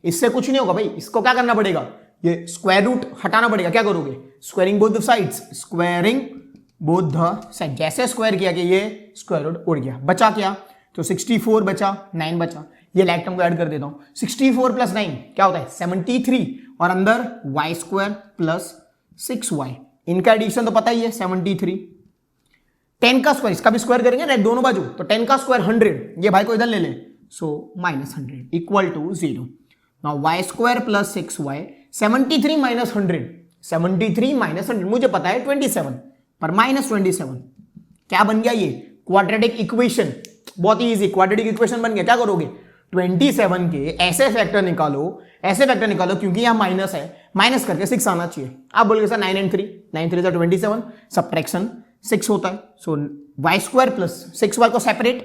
इससे कुछ नहीं होगा भाई, इसको क्या करना पड़ेगा, ये स्क्वायर रूट हटाना पड़ेगा। क्या करोगे, squaring both the sides, squaring both the side, जैसे स्क्वायर किया कि ये स्क्वायर रूट उड़ गया, बचा क्या, तो 64 बचा 9 बचा, ये लाइक टर्म को ऐड कर देता हूं, 64 प्लस 9 क्या होता है 73 और अंदर y स्क्वायर प्लस 6y, इनका एडिशन तो पता ही है 73, 10 का स्क्वायर इसका भी स्क्वायर करेंगे राइट दोनों बाजू, तो 10 का स्क्वायर 100, ये भाई को इधर ले ले, so minus 100 equal to 0। Now y square plus 6y, 73 minus 100, 73 minus 100 मुझे पता है 27 पर माइनस 27 क्या बन गया, ये क्वाड्रेटिक इक्वेशन, बहुत ही इजी क्वाड्रेटिक इक्वेशन बन गया। क्या करोगे, 27 के ऐसे फैक्टर निकालो क्योंकि यहां माइनस है, माइनस करके 6 आना चाहिए। आप बोलोगे सर 9 and 3, 9 3 27, सब्ट्रैक्शन 6 होता है, सो y स्क्वायर प्लस 6y को separate,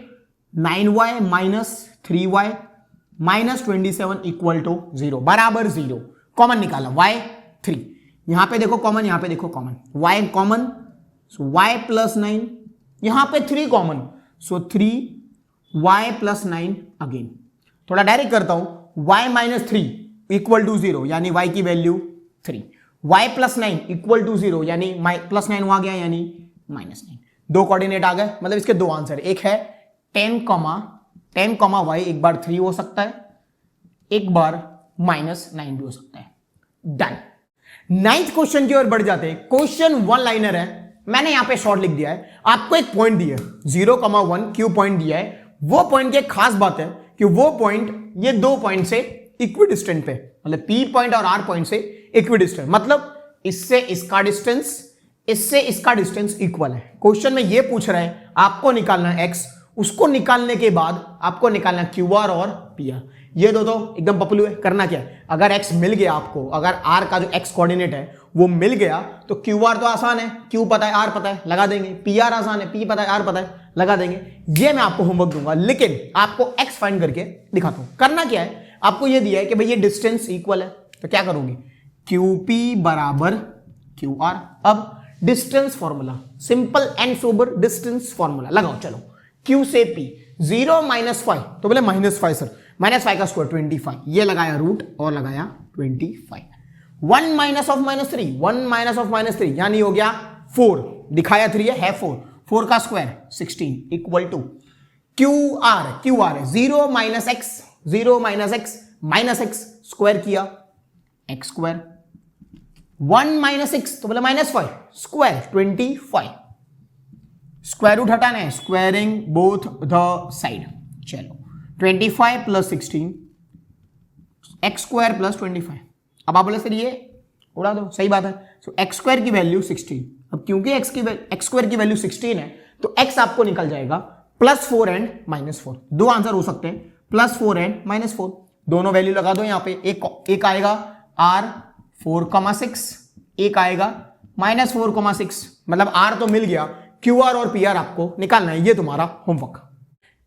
9y minus 3y minus 27 equal to 0 बराबर 0। कॉमन निकाला y 3, यहां पे देखो कॉमन, यहां पे देखो कॉमन, y कॉमन, सो y प्लस 9, यहां पे 3 कॉमन, सो 3y प्लस 9 अगेन। थोड़ा डायरेक्ट करता हूं, y माइनस 3 इक्वल टू 0 यानी y की वैल्यू 3, y प्लस 9 इक्वल टू 0 यानी प्लस 9 आ गया यानी माइनस 9। दो कोऑर्डिनेट आ गए, मतलब इसके दो आंसर, एक है 10 कॉमा y, एक बार 3 हो सकता है, एक बार माइनस 9 भी हो सकता है। डन। 9th क्वेश्चन की ओर बढ़ जाते हैं। क्वेश्चन 1 लाइनर है, मैंने यहां पे शॉर्ट लिख दिया है, आपको एक पॉइंट दिया है 0,1 क्यू पॉइंट दिया है। वो पॉइंट की एक खास बात है कि वो पॉइंट ये दो पॉइंट से इक्विडिस्टेंट पे, मतलब P पॉइंट और R पॉइंट से इक्विडिस्टेंट, मतलब इससे इसका डिस्टेंस, इससे इसका डिस्टेंस इक्वल है। क्वेश्चन में ये पूछ रहा है आपको निकालना है x, उसको निकालने के बाद आपको निकालना QR और PR। ये दो तो एकदम पपलू है। करना क्या है, अगर x मिल गया आपको, अगर r का जो x कोऑर्डिनेट है वो मिल गया तो क्यू आर तो आसान है, क्यू पता है, आर पता है, लगा देंगे। पी आर आसान है, पी पता है, आर पता है, लगा देंगे। ये मैं आपको होमवर्क दूंगा, लेकिन आपको एक्स फाइंड करके दिखाता हूं। करना क्या है, आपको ये दिया है कि भाई ये डिस्टेंस इक्वल है, तो क्या करोगे, क्यू पी बराबर क्यू आर। अब distance formula, simple and sober distance formula लगाओ। चलो, क्यू से पी 0 -5, तो बोले -5 सर, -5 का स्क्वायर 25, ये लगाया रूट और लगाया 25। 1 माइनस ऑफ -3, 1 माइनस ऑफ -3 यानी हो गया 4, दिखाया 3 है 4, 4 का square 16 equal to Q R है 0 - x, 0 - x -x स्क्वायर किया x स्क्वायर, 1 - 6 तो बोले -5 स्क्वायर 25, स्क्वायर रूट हटाना है, स्क्वायरिंग बोथ द साइड। चलो 25 + 16 x स्क्वायर + 25। अब आप बोले सर ये उड़ा दो, सही बात है। सो एक्स स्क्वायर की वैल्यू 16, अब क्योंकि एक्स स्क्वायर की वैल्यू 16 है तो x आपको निकल जाएगा +4 एंड -4। दो आंसर हो सकते हैं, +4 एंड -4, दोनों वैल्यू लगा दो यहां पे। एक आएगा r 4,6, एक आएगा -4,6, मतलब r तो मिल गया, QR और PR आपको निकालना है, ये तुम्हारा होमवर्क।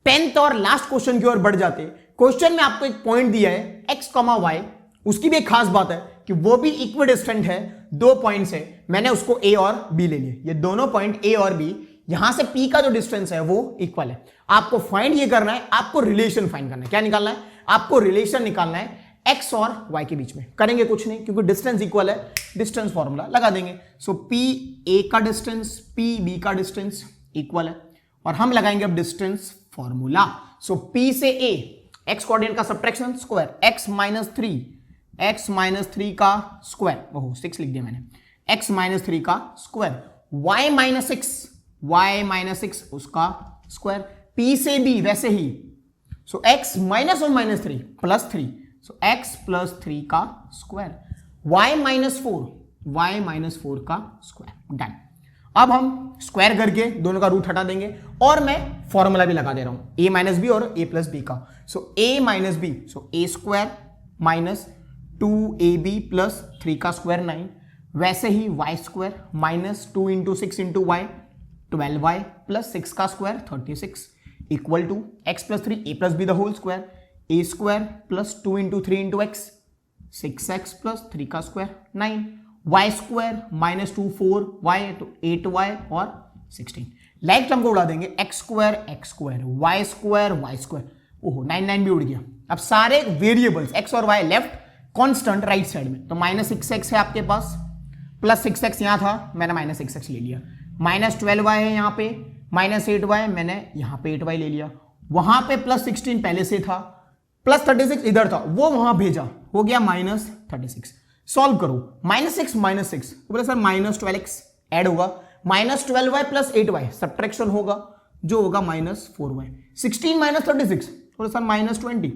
10th और लास्ट क्वेश्चन की ओर बढ़ जाते। क्वेश्चन में आपको एक पॉइंट दिया है x, y, उसकी भी एक खास बात है कि वो भी इक्विडिस्टेंट है, 2 पॉइंट्स है, मैंने उसको A और B ले लिए। ये दोनों पॉइंट A और B, यहां से P का जो डिस्टेंस है वो इक्वल है। आपको फाइंड ये करना है, आपको रिलेशन फाइंड करना है। क्या निकालना है, आपको रिलेशन निकालना है x और y के बीच में। करेंगे कुछ नहीं, क्योंकि डिस्टेंस इक्वल है, डिस्टेंस फॉर्मूला लगा देंगे। सो P A का डिस्टेंस, P B का डिस्टेंस इक्वल है, और हम लगाएंगे अब डिस्टेंस फॉर्मूला। सो P से A, x कोऑर्डिनेट का सब्ट्रैक्शन स्क्वायर, x -3 का स्क्वायर, ओहो 6 लिख दिया मैंने, x -3 का स्क्वायर, y -6 उसका स्क्वायर, P से B वैसे ही, सो x माइनस और -3 +3, सो x +3 का स्क्वायर, y -4 का स्क्वायर, डन। अब हम स्क्वायर करके दोनों का रूट हटा देंगे, और मैं फॉर्मूला भी लगा दे रहा हूं a - b और a + b का। सो a - b, so a square minus 2ab + 3 का स्क्वायर 9, वैसे ही y स्क्वायर -2 × 6 × y 12y + 6 का square 36 equal to x + 3 a + b the whole square, a square + 2 × 3 × x 6x + 3 का स्क्वायर 9, y स्क्वायर -2 4y तो 8y और 16। लाइक टर्म को उड़ा देंगे, x स्क्वायर y स्क्वायर, ओहो 9 भी उड़ गया। अब सारे वेरिएबल्स x और y left, constant right side में, तो -6x है आपके पास, +6x यहां था, मैंने -6x ले लिया, -12y है यहां पे, -8y मैंने यहां पे 8y ले लिया, वहां पे +16 पहले से था, +36 इधर था, वो वहां भेजा, हो गया -36। सॉल्व करो, -6 तो बोले सर -12x ऐड होगा, -12y + 8y सब्ट्रैक्शन होगा, जो होगा -4y, 16 - 36 बोले सर -20।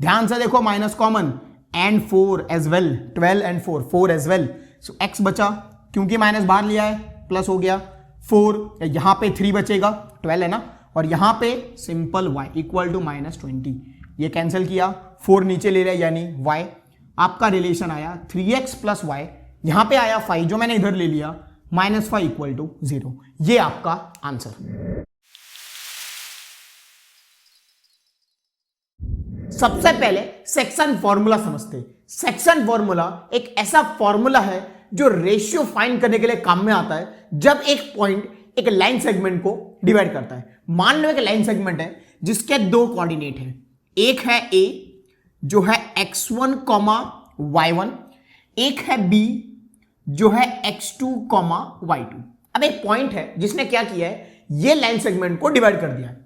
ध्यान से देखो, minus common and 4 as well, 12 एंड 4 एज वेल, सो x बचा, क्योंकि माइनस बाहर लिया है, प्लस हो गया 4, यहां पे 3 बचेगा, 12 है ना, और यहां पे सिंपल y इक्वल टू -20, ये कैंसिल किया, 4 नीचे ले रहा है यानी y, आपका रिलेशन आया 3x + y, यहां पे आया 5 जो मैंने इधर ले लिया, -5 इक्वल टू 0, ये आपका आंसर। सबसे पहले सेक्शन फॉर्मूला समझते। सेक्शन फॉर्मूला एक ऐसा फॉर्मूला है जो रेशियो फाइंड करने के लिए काम में आता है, जब एक पॉइंट एक लाइन सेगमेंट को डिवाइड करता है। मान लो एक लाइन सेगमेंट है जिसके 2 कोऑर्डिनेट हैं, एक है a जो है x1, y1, एक है b जो है x2, y2। अब एक पॉइंट है जिसने क्या किया है, ये लाइन सेगमेंट को डिवाइड कर दिया है।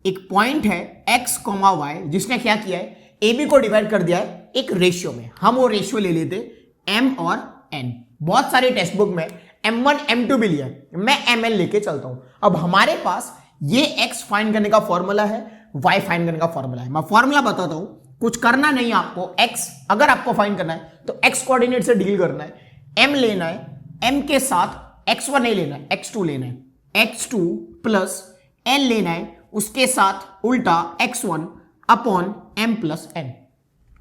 एक पॉइंट है x, y जिसने क्या किया है, AB को डिवाइड कर दिया है एक रेशियो में। हम वो रेशियो ले लेते m और n। बहुत सारे टेक्स्ट बुक में m1 m2 भी लिया है, मैं mn लेके चलता हूं। अब हमारे पास ये x फाइंड करने का फॉर्मूला है, y फाइंड करने का फॉर्मूला है। मैं फॉर्मूला बताता हूं, कुछ करना नहीं आपको। x अगर आपको फाइंड करना है तो x कोऑर्डिनेट से डील करना है, m लेना है, m के साथ x1 नहीं लेना है, x2 लेना है, x2 प्लस n लेना है, उसके साथ उल्टा x1 अपॉन m + n।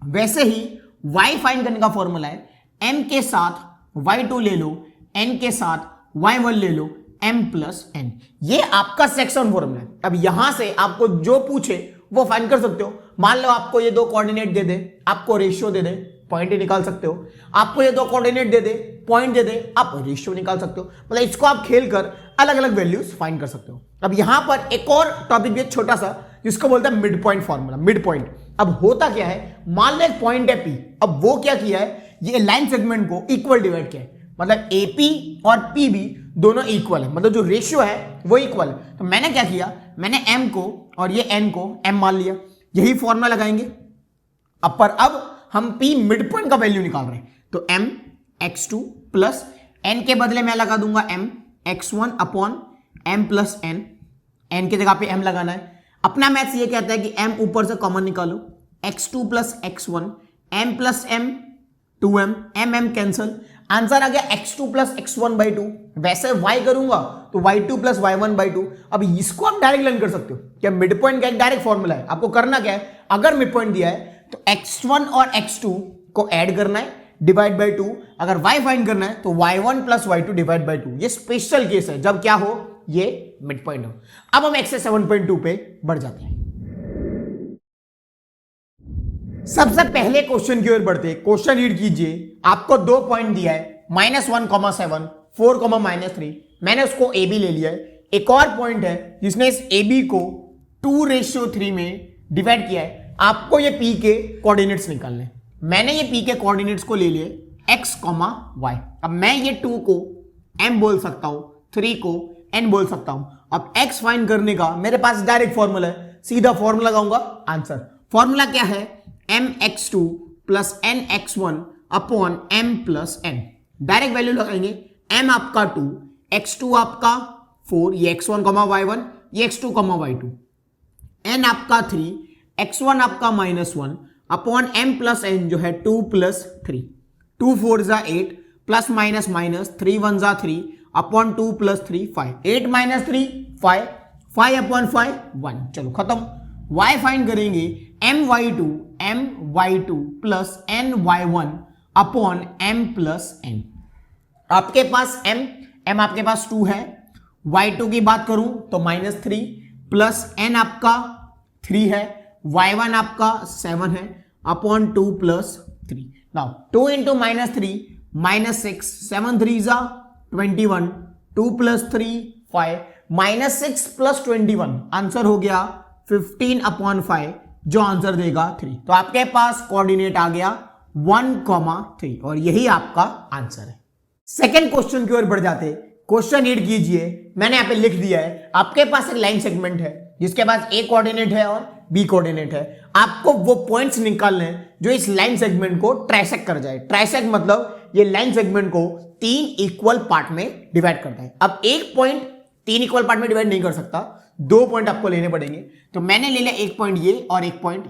वैसे ही y फाइंड करने का फॉर्मूला है, m के साथ y2 ले लो, n के साथ y1 ले लो, m प्लस n। ये आपका सेक्शन फॉर्मूला है। अब यहां से आपको जो पूछे वो फाइंड कर सकते हो। मान लो आपको ये दो कोऑर्डिनेट दे दे, आपको रेशियो दे दे, पॉइंट ही निकाल सकते हो। आपको ये दो कोऑर्डिनेट दे दे, पॉइंट दे दे, आप रेशियो निकाल सकते हो। मतलब इसको आप खेल कर अलग अलग वैल्यूज फाइंड कर सकते हो। अब यहां पर एक और टॉपिक भी छोटा सा, जिसको बोलते हैं mid point formula. Mid point अब होता क्या है, मान लो एक पॉइंट है P, अब वो क्या किया है, ये लाइन सेगमेंट को इक्वल डिवाइड किया है। मतलब AP और PB दोनों इक्वल है, मतलब जो रेशियो है वो इक्वल है। तो मैंने क्या किया, मैंने M को और ये N को M मान लिया। यही फॉर्मूला लगाएंगे अब हम P मिड पॉइंट का वैल्यू निकाल रहे हैं। तो M x2 प्लस N के बदले मैं लगा दूंगा M x1 upon M plus N की जगह पे M लगाना है। अपना मैथ्स ये कहता है कि M ऊपर से कॉमन निकालो, x2 plus x1 M plus M 2M M cancel, answer आ गया x2 प्लस x1 बाई 2। वैसे y करूंगा तो y2 प्लस y1 बाई 2। अब इसको आप डायरेक्ट लर्न कर सकते हो। क्या मिड पॉइंट का एक डायरेक्ट फॉर्मूला है। आपको करना क्या है, अगर मिड पॉइंट दिया है तो x1 और x2 को ऐड करना है, डिवाइड बाई 2। अगर y फाइंड करना है तो y1 plus y2 divide by 2। ये स्पेशल केस है जब क्या हो, ये मिड पॉइंट हो। अब हम एक्सरसाइज 7.2 पे बढ़ जाते हैं। सबसे पहले क्वेश्चन की ओर बढ़ते हैं। क्वेश्चन रीड कीजिए। आपको 2 पॉइंट दिया है, -1,7 4, -3। मैंने उसको AB ले लिया है। एक और पॉइंट है जिसने इस AB को 2:3 में डिवाइड किया है। आपको ये P के कोऑर्डिनेट्स निकालने। मैंने ये P के कोऑर्डिनेट्स को ले लिए x, y। अब मैं ये 2 को m बोल सकता हूं, 3 को n बोल सकता हूं। अब x फाइंड करने का मेरे पास डायरेक्ट फॉर्मूला है, सीधा फॉर्मूला लगाऊंगा, आंसर। फॉर्मूला क्या है, mx2 plus nx1 upon m plus n। Direct value लगाएंगे। m आपका 2, x2 आपका 4, ये x1, y1, ये x2, y2, n आपका 3, x1 आपका -1 अपॉन m प्लस n जो है 2 प्लस 3। 2 4 जा 8 प्लस माइनस माइनस 3 1 जा 3 अपॉन 2 प्लस 3 5। 8 minus 3 5, 5 upon 5 1। चलो खत्म। y फाइंड करेंगे my2 plus ny1 upon m plus n। आपके पास m आपके पास 2 है। y2 की बात करूं तो -3 प्लस n आपका 3 है, y1 आपका 7 है अपॉन 2 प्लस 3। नाउ 2 इंटू -3 -6, 7 3 जा 21, 2 प्लस 3 5, -6 प्लस 21 आंसर हो गया 15 अपॉन 5, जो आंसर देगा 3। तो आपके पास कोऑर्डिनेट आ गया 1,3 और यही आपका आंसर है। सेकेंड क्वेश्चन की ओर बढ़ जाते। क्वेश्चन रीड कीजिए। मैंने यहां पे लिख दिया है, आपके पास एक लाइन सेगमेंट है जिसके पास A कोऑर्डिनेट है और B कोऑर्डिनेट है। आपको वो पॉइंट्स निकालने हैं जो इस लाइन सेगमेंट को ट्राइसेक्ट कर जाए। ट्राइसेक्ट मतलब ये लाइन सेगमेंट को 3 इक्वल पार्ट में डिवाइड करता है। अब एक पॉइंट 3 इक्वल पार्ट में डिवाइड नहीं कर सकता, 2 पॉइंट आपको लेने पड़ेंगे। तो मैंने ले लिया एक पॉइंट ये और एक पॉइंट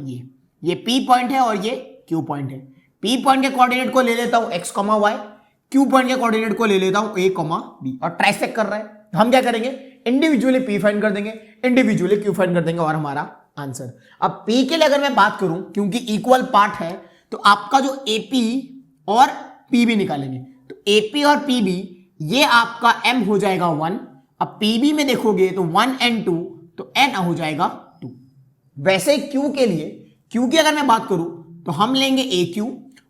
ये P पॉइंट है और ये Q पॉइंट है। P पॉइंट के कोऑर्डिनेट को ले लेता हूं x, y, Q पॉइंट के कोऑर्डिनेट को ले लेता हूं a, b और ट्राइसेक्ट कर रहा है। हम क्या करेंगे, इंडिविजुअली P फाइंड कर देंगे, इंडिविजुअली Q फाइंड कर देंगे और हमारा आंसर। अब P के लिए अगर मैं बात करूं, क्योंकि इक्वल पार्ट है तो आपका जो AP और PB निकालेंगे। तो AP और PB ये आपका M हो जाएगा 1। अब PB में देखोगे तो 1 and 2, तो N हो जाएगा 2। वैसे Q के लिए, Q की अगर मैं बात करूं तो हम लेंगे AQ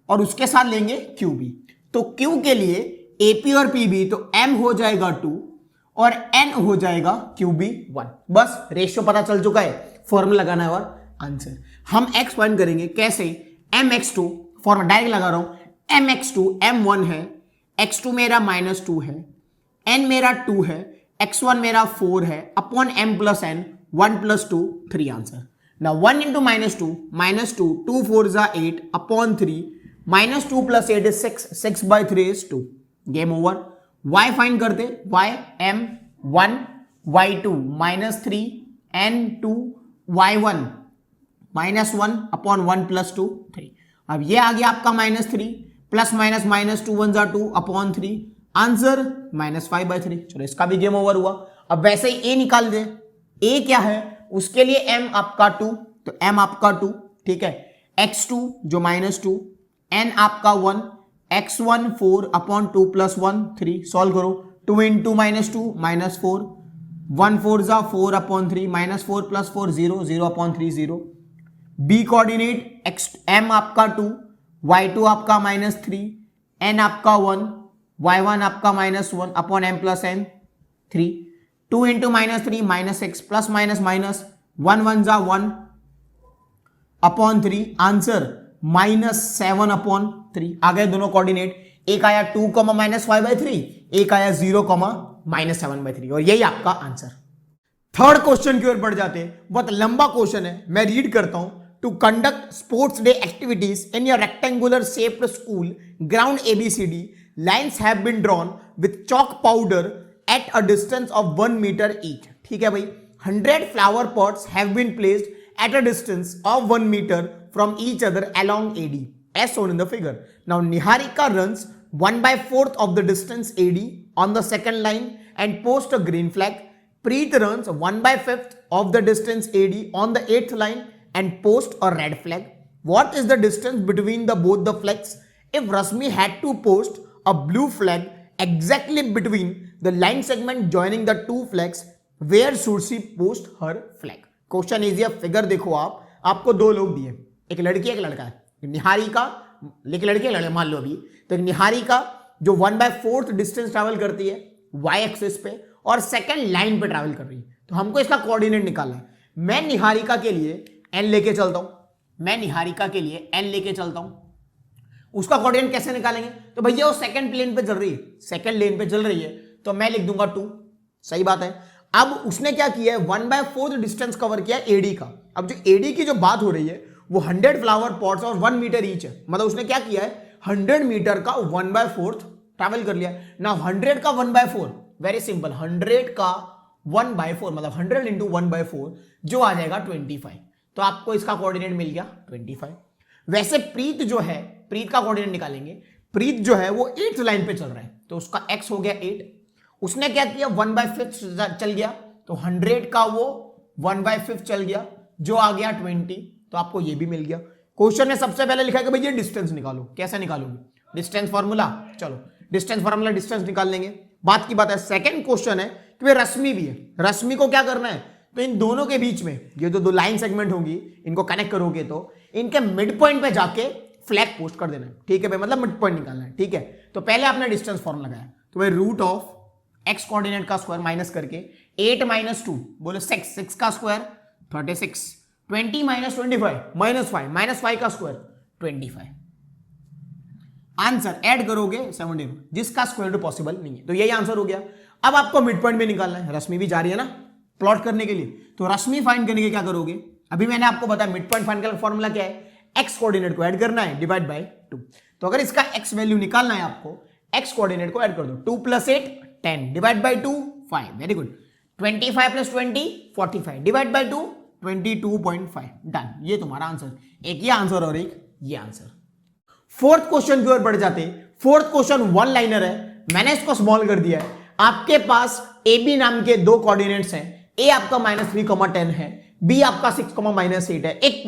और उसके साथ लेंगे QB। तो Q के लिए AP और PB तो M हो जाएगा 2 और N हो जाएगा QB 1। बस रेशियो पता चल चुका है, फॉर्मूला लगाना है और आंसर। हम x फाइंड करेंगे कैसे, mx2 फॉर्मूला डायरेक्ट लगा रहा हूं, mx2 m1 है, x2 मेरा -2 है, n मेरा 2 है, x1 मेरा 4 है upon m plus n 1 plus 2 3 answer. ना 1 इंटू -2 2 4 जा 8 upon 3 -2 plus 8 is 6 by 3 is 2। Game over. y find करते, y m1 y2 -3 n2 y1 -1 upon 1 plus 2 3। अब ये आ गया आपका -3 प्लस माइनस -2 1 जा 2 अपॉन 3, आंसर -5/3। चलो इसका भी गेम ओवर हुआ। अब वैसे ही a निकाल दे। a क्या है, उसके लिए m आपका 2, तो m आपका 2 ठीक है, x2 जो -2, n आपका 1, x1 4 अपॉन 2 प्लस 1 3, सॉल्व करो, 2 इंटू माइनस 2 माइनस 4, 1 4 जा 4 upon 3, minus 4 plus 4 0, 0 upon 3 0। B coordinate x m आपका 2, y2 आपका माइनस 3, n आपका 1, y1 आपका minus 1 upon m plus n 3, 2 into minus 3 minus 6 plus minus minus 1 1 जा 1 अपॉन 3, आंसर माइनस 7 अपॉन 3। आ गए दोनों कोऑर्डिनेट, एक आया 2 माइनस 5/3, एक आया 0 माइनस 7/3, और यही आपका आंसर। थर्ड क्वेश्चन की ओर बढ़ जाते हैं, बहुत लंबा क्वेश्चन है, मैं रीड करता हूं। To conduct sports day activities in your rectangular shaped school ground ABCD, lines have been drawn with chalk powder at a distance of 1 metre each. ठीक है भाई, 100 flower pots have been placed at a distance of 1 meter from each other along AD as shown in the figure. Now Niharika runs 1/4 of the distance AD on the second line and posts a green flag. Preet runs 1/5 of the distance AD on the 8th line and posts a red flag. What is the distance between both the flags? If Rasmi had to post a blue flag exactly between the line segment joining the two flags, where should she post her flag? Question easy है, फिगर देखो आपको दो लोग दिए, एक लड़की एक लड़का है, निहारिका, एक लड़की एक लड़का मान लो अभी, तो एक निहारिका जो 1/4 डिस्टेंस ट्रैवल करती है y एक्सिस पे और सेकंड लाइन पे ट्रैवल कर रही है, तो हमको इसका कोऑर्डिनेट निकालना है। मैं निहारिका के लिए n लेके चलता हूं, उसका कोऑर्डिनेट कैसे निकालेंगे? तो भैया वो सेकंड प्लेन पे चल रही है, सेकंड लेन पे चल रही है, तो मैं लिख दूंगा 2, सही बात है। अब उसने क्या किया है, 1/4 डिस्टेंस कवर किया एडी का। अब जो एडी की जो बात हो रही है वो 100 फ्लावर पॉट्स और 1 मीटर ईच है, मतलब उसने क्या किया है 100 मीटर का 1/4 ट्रैवल कर लिया ना। 100 का 1/4 वेरी सिंपल, 100 का 1/4 मतलब 100 इंटू 1/4 जो आ जाएगा 25, तो आपको इसका कोऑर्डिनेट मिल गया 25। वैसे प्रीत जो है, प्रीत का कोऑर्डिनेट निकालेंगे, प्रीत जो है वो 8th लाइन पे चल रहा है, तो उसका x हो गया 8, उसने क्या किया 1/5 चल गया, तो 100 का वो 1/5 चल गया जो आ गया 20, तो आपको ये भी मिल गया। क्वेश्चन में सबसे पहले लिखा है कि भैया डिस्टेंस निकालो, कैसे निकालोगे? डिस्टेंस फार्मूला, चलो डिस्टेंस फार्मूला डिस्टेंस निकाल लेंगे। बात की बात है, सेकंड क्वेश्चन है कि भाई रश्मि भी है, रश्मि को क्या करना है, तो इन दोनों के बीच में ये जो दो लाइन सेगमेंट होंगी इनको कनेक्ट करोगे तो इनके मिड पॉइंट पे जाके फ्लैग पोस्ट कर देना है, ठीक है भाई, मतलब मिड पॉइंट निकालना है, ठीक है। तो पहले आपने डिस्टेंस फॉर्मूला लगाया, तो भाई रूट ऑफ x कोऑर्डिनेट का स्क्वायर माइनस करके 8 - 2 बोले 6 का स्क्वायर 36, 20 - 25 -5 का स्क्वायर 25, आंसर ऐड करोगे 70, जिसका स्क्वायर रूट पॉसिबल नहीं है, तो यही आंसर हो गया। अब आपको मिड पॉइंट भी निकालना है, रश्मि भी जा रही है ना प्लॉट करने के लिए, तो रश्मि फाइंड करने के क्या करोगे, अभी मैंने आपको बताया मिड पॉइंट फाइंड करने का फॉर्मूला क्या है, x कोऑर्डिनेट को ऐड करना है डिवाइड बाय 2। तो अगर इसका x वैल्यू निकालना है आपको, x कोऑर्डिनेट को ऐड कर दो, 2 + 8 10 divide by 2 5, very good, 25 + 20 45 divide by 2 22.5, done. ये तुम्हारा आंसर, एक ये आंसर और एक ये आंसर। फोर्थ क्वेश्चन की ओर बढ़ जाते हैं। फोर्थ क्वेश्चन वन लाइनर है, मैंने इसको स्मॉल कर दिया है। आपके पास ए बी नाम के दो कोऑर्डिनेट्स हैं, ए आपका -3, 10 है, बी आपका 6, -8 है। एक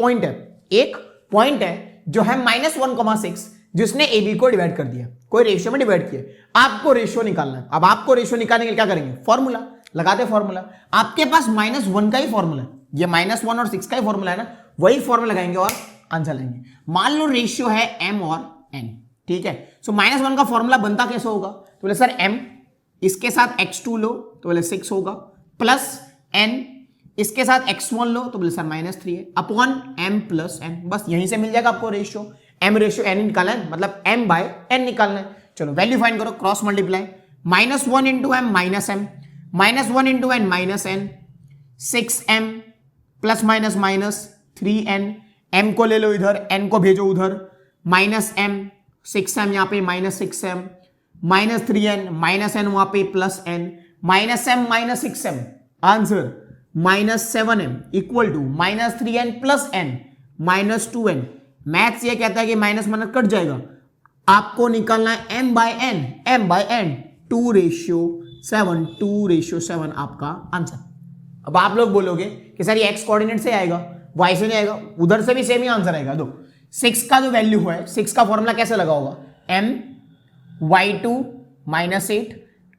पॉइंट है जो है -1, जिसने ए बी को डिवाइड कर दिया, कोई रेशियो में डिवाइड किया। आपको रेशियो निकालना है। अब आपको रेशियो निकालने के लिए क्या करेंगे, फॉर्मूला लगाते, फॉर्मूला आपके पास -1 का ही फॉर्मूला है, ये -1 और 6 का ही फॉर्मूला है ना, वही फॉर्मूला लगाएंगे और आंसर लेंगे। मान लो रेशियो है m और n, ठीक है। सो -1 का फॉर्मूला बनता कैसे होगा, तो बोले सर m इसके साथ x2 लो तो बोले 6 होगा, प्लस n इसके साथ x1 लो तो बोले सर -3 है, अपॉन m + n, बस यहीं से मिल जाएगा आपको रेशियो। m रेशियो n निकालना है, मतलब m/n निकालना है। चलो वैल्यू फाइंड करो, cross multiply, -1 × m -m, -1 × n -n, 6m ± -3n, m को ले लो इधर, n को भेजो उधर, -m 6m यहाँ पे -6m, -3n -n वहां पे +n, -m -6m, answer -7m equal to -3n + n -2n। Maths ये कहता है कि माइनस माइनस कट जाएगा, आपको निकालना है m/n 2:7 आपका आंसर। अब आप लोग बोलोगे कि सर ये x कोऑर्डिनेट से आएगा, y से नहीं आएगा, उधर से भी सेम ही आंसर आएगा। दो 6 का जो वैल्यू है, 6 का फॉर्मूला कैसे लगा होगा, m y2 -8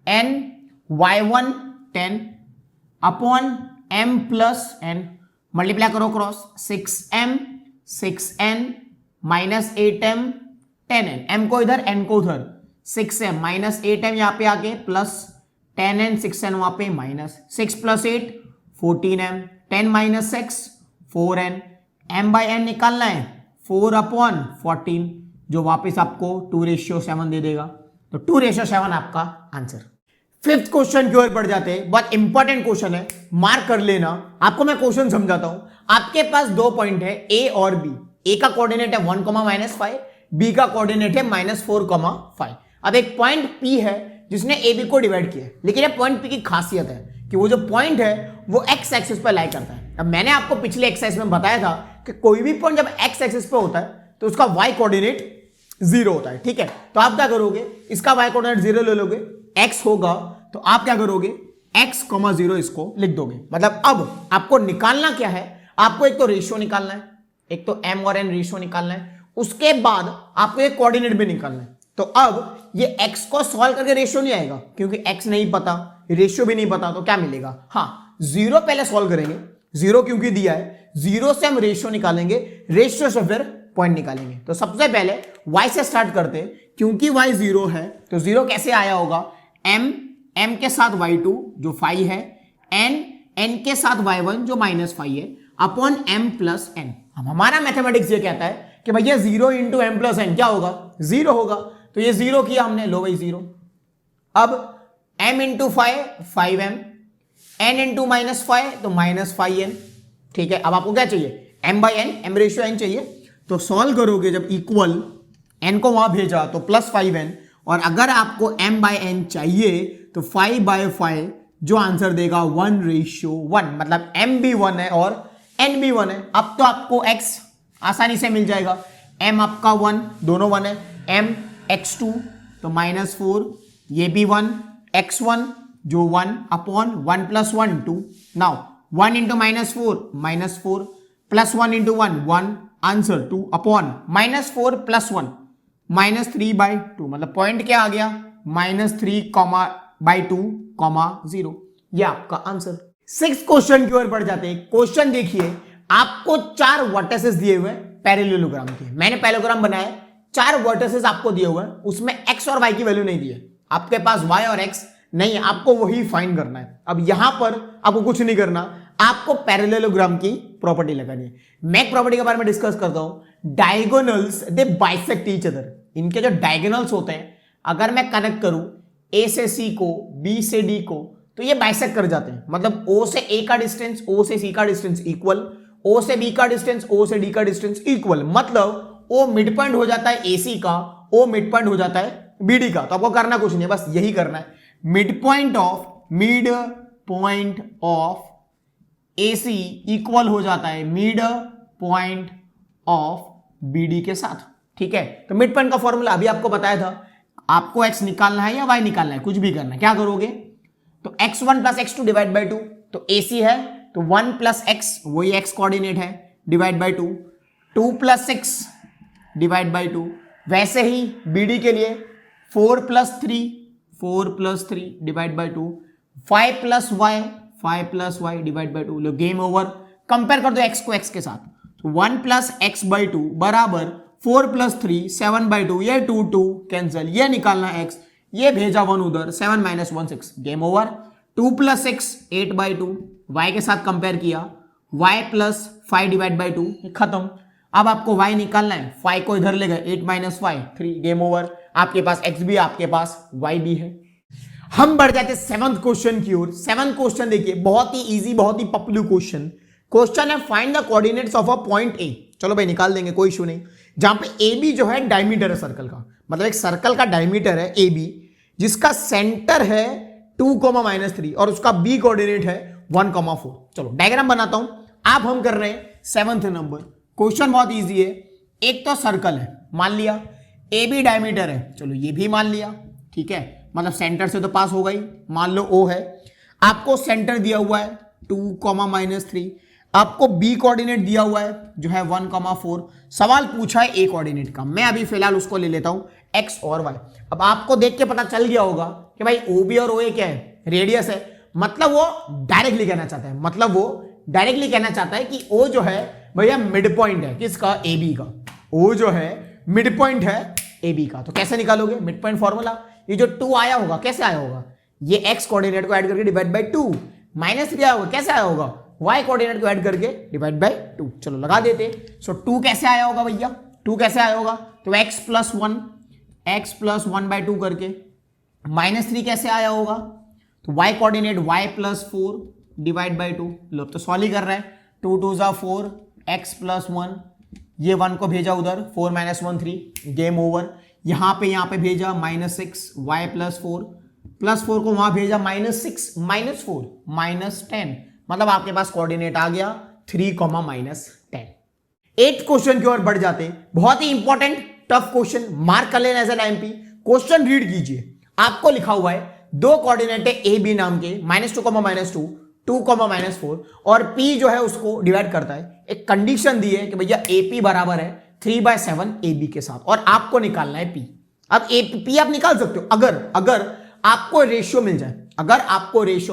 n y1 10 upon m plus n, multiply करो cross 6m 6n -8m 10n, m को इधर n को उधर 6m -8m यहां पे आके प्लस 10n 6n वहां पे minus 6 + 8 14m 10 - 6 4n m by n निकालना है 4/14 जो वापस आपको 2:7 दे देगा। तो 2:7 आपका आंसर। फिफ्थ क्वेश्चन की ओर बढ़ जाते हैं। बहुत इंपॉर्टेंट क्वेश्चन है, मार्क कर लेना। आपको मैं क्वेश्चन समझाता हूं। आपके पास 2 पॉइंट है ए और बी। ए का कोऑर्डिनेट है 1, -5, बी का कोऑर्डिनेट है -4, 5। अब एक पॉइंट पी है जिसने ए बी को डिवाइड किया है, लेकिन ये पॉइंट पी की खासियत है कि वो जो पॉइंट है वो एक्स एक्सिस पर लाई करता है। अब मैंने आपको पिछले एक्सरसाइज में बताया था कि कोई भी पॉइंट जब एक्स एक्सिस पे होता है तो उसका वाई कोऑर्डिनेट 0 होता है, ठीक है। तो आप क्या करोगे, इसका वाई कोऑर्डिनेट 0 ले लोगे, एक्स होगा तो आप क्या करोगे x, 0 इसको लिख दोगे। मतलब अब आपको निकालना क्या है, आपको एक तो रेशियो निकालना है, एक तो m और n रेशियो निकालना है, उसके बाद आपको एक कोऑर्डिनेट भी निकालना है। तो अब ये x को सॉल्व करके रेशियो नहीं आएगा क्योंकि x नहीं पता, रेशियो भी नहीं पता, तो क्या मिलेगा, हाँ 0 पहले सॉल्व करेंगे, 0 क्योंकि दिया है, 0 से हम रेशियो निकालेंगे, रेशियो से फिर पॉइंट निकालेंगे। तो सबसे पहले y से स्टार्ट करते हैं, क्योंकि y 0 है तो 0 कैसे आया होगा, m के साथ y2 जो 5 है, n के साथ y1 जो -5 है, अपॉन m प्लस n। अब हमारा मैथमेटिक्स ये कहता है कि भैया 0 इंटू m प्लस n क्या होगा, 0 होगा। तो ये 0 किया हमने, लो भाई 0। अब m into 5m, n into -5 तो -5n, ठीक है। अब आपको क्या चाहिए, m by n, m ratio n चाहिए। तो सॉल्व करोगे जब इक्वल n को वहां भेजा तो +5n, और अगर आपको m बाई n चाहिए तो 5/5 जो आंसर देगा 1:1, मतलब m भी 1 है और n भी 1 है। अब तो आपको x आसानी से मिल जाएगा, m आपका 1, दोनों 1 है, m x2 तो -4, ये भी 1, x1 जो 1 upon 1 + 1 2। Now 1 into -4 plus 1 into 1 answer 2 upon -4 + 1 -3/2, मतलब पॉइंट क्या आ गया, -3/2, 0। ये आपका आंसर। 6th क्वेश्चन की ओर बढ़ जाते हैं। क्वेश्चन देखिए, आपको 4 वर्टिसेस दिए हुए पैरेललोग्राम के। मैंने पैरेललोग्राम बनाया, 4 वर्टिसेस आपको दिए हुए हैं, उसमें x और y की वैल्यू नहीं दी है। आपके पास y और x नहीं है, आपको वही फाइंड करना है। अब यहां पर आपको कुछ नहीं करना, आपको पैरेललोग्राम की प्रॉपर्टी लगानी है। मैं एक प्रॉपर्टी के बारे में डिस्कस करता हूं, डायगोनल्स दे बाइसेक्ट ईच अदर। इनके जो डायगोनल्स होते हैं, अगर मैं कनेक्ट करूं a से c को, b से d को, तो ये बाइसेक्ट कर जाते हैं। मतलब o से a का डिस्टेंस, o से c का डिस्टेंस इक्वल, o से b का डिस्टेंस, o से d का डिस्टेंस इक्वल, मतलब o मिड पॉइंट हो जाता है ac का, o मिड पॉइंट हो जाता है bd का। तो आपको करना कुछ नहीं है, बस यही करना है, mid point of AC equal हो जाता है मिड पॉइंट ऑफ BD के साथ, ठीक है। तो मिड पॉइंट का फॉर्मूला अभी आपको बताया था, आपको x निकालना है या y निकालना है, कुछ भी करना है। क्या करोगे, तो x1 + x2 डिवाइड बाई 2, तो AC है तो 1 + x, वही x कोऑर्डिनेट है, डिवाइड बाई 2, 2 + 6 डिवाइड बाई 2। वैसे ही BD के लिए 4 + 3 divide by 2, 5 + y divide by 2। Low game over. Compare कर दो x को x के साथ, तो 1 + x/2 बराबर 4 + 3 7/2, ये 2 कैंसिल, ये निकालना x, ये भेजा 1 उधर, 7 - 1 6, गेम ओवर। 2 + 6 8/2, y के साथ कंपेयर किया, y + 5 डिवाइड बाई 2, खत्म। अब आपको y निकालना है, 5 को इधर ले गए, 8 - 5 3, गेम ओवर। आपके पास x भी, आपके पास y भी है। हम बढ़ जाते 7th क्वेश्चन की ओर। 7th क्वेश्चन देखिए, बहुत ही इजी, बहुत ही पॉपुलर क्वेश्चन है, find the coordinates of a point A. चलो भाई निकाल देंगे, कोई इशू नहीं। जहां पे ए बी जो है डायमीटर है सर्कल का, मतलब एक सर्कल का डायमीटर है ए बी, जिसका सेंटर है 2, -3 और उसका बी कोऑर्डिनेट है 1, 4। चलो डायग्राम बनाता हूं। आप हम कर रहे हैं 7th नंबर। क्वेश्चन बहुत ईजी है। एक तो सर्कल है, मान लिया, ए बी डायमीटर है, चलो ये भी मान लिया, ठीक है, मतलब सेंटर से तो पास होगा ही। मान लो O है, आपको सेंटर दिया हुआ है 2, -3, आपको B कोऑर्डिनेट दिया हुआ है जो है 1, 4। सवाल पूछा है A कोऑर्डिनेट का, मैं अभी फिलहाल उसको ले लेता हूं एक्स और वाई। अब आपको देख के पता चल गया होगा कि भाई ओ बी और ओ ए क्या है, रेडियस है। मतलब वो डायरेक्टली कहना चाहता है कि ओ जो है भैया मिड पॉइंट है किसका, ए बी का। ओ जो है मिड पॉइंट है ए बी का। तो कैसे निकालोगे, मिड पॉइंट फॉर्मूला। ये जो 2 आया होगा कैसे आया होगा, ये एक्स कोऑर्डिनेट को ऐड करके डिवाइड बाय 2, -3 आया होगा कैसे आया होगा, वाई कोऑर्डिनेट को ऐड करके डिवाइड बाय 2। चलो लगा देते। सो 2 कैसे आया होगा भैया, 2 कैसे आया होगा, तो x प्लस 1 बाय 2 करके, -3 कैसे आया होगा, तो y coordinate y plus 4 divide by 2। लो तो सॉल्व ही कर रहे हैं, 2 2 जा 4, x प्लस 1, ये 1 को भेजा उधर, 4 - 1 3, गेम ओवर। यहाँ पे भेजा -6, y प्लस 4 को वहां भेजा -6 -4 -10, मतलब आपके पास कोऑर्डिनेट आ गया 3, -10। 8th क्वेश्चन की ओर बढ़ जाते हैं। बहुत ही इंपॉर्टेंट टफ क्वेश्चन, मार्क कर लेना as an MP. Question read कीजिए। आपको लिखा हुआ है दो कोऑर्डिनेट है ए बी नाम के, -2, -2, 2, -4, और P जो है उसको डिवाइड करता है। एक कंडीशन दी है कि भैया AP बराबर है 3/7 AB के साथ, और आपको निकालना है P। अब P आप निकाल सकते हो अगर आपको रेशियो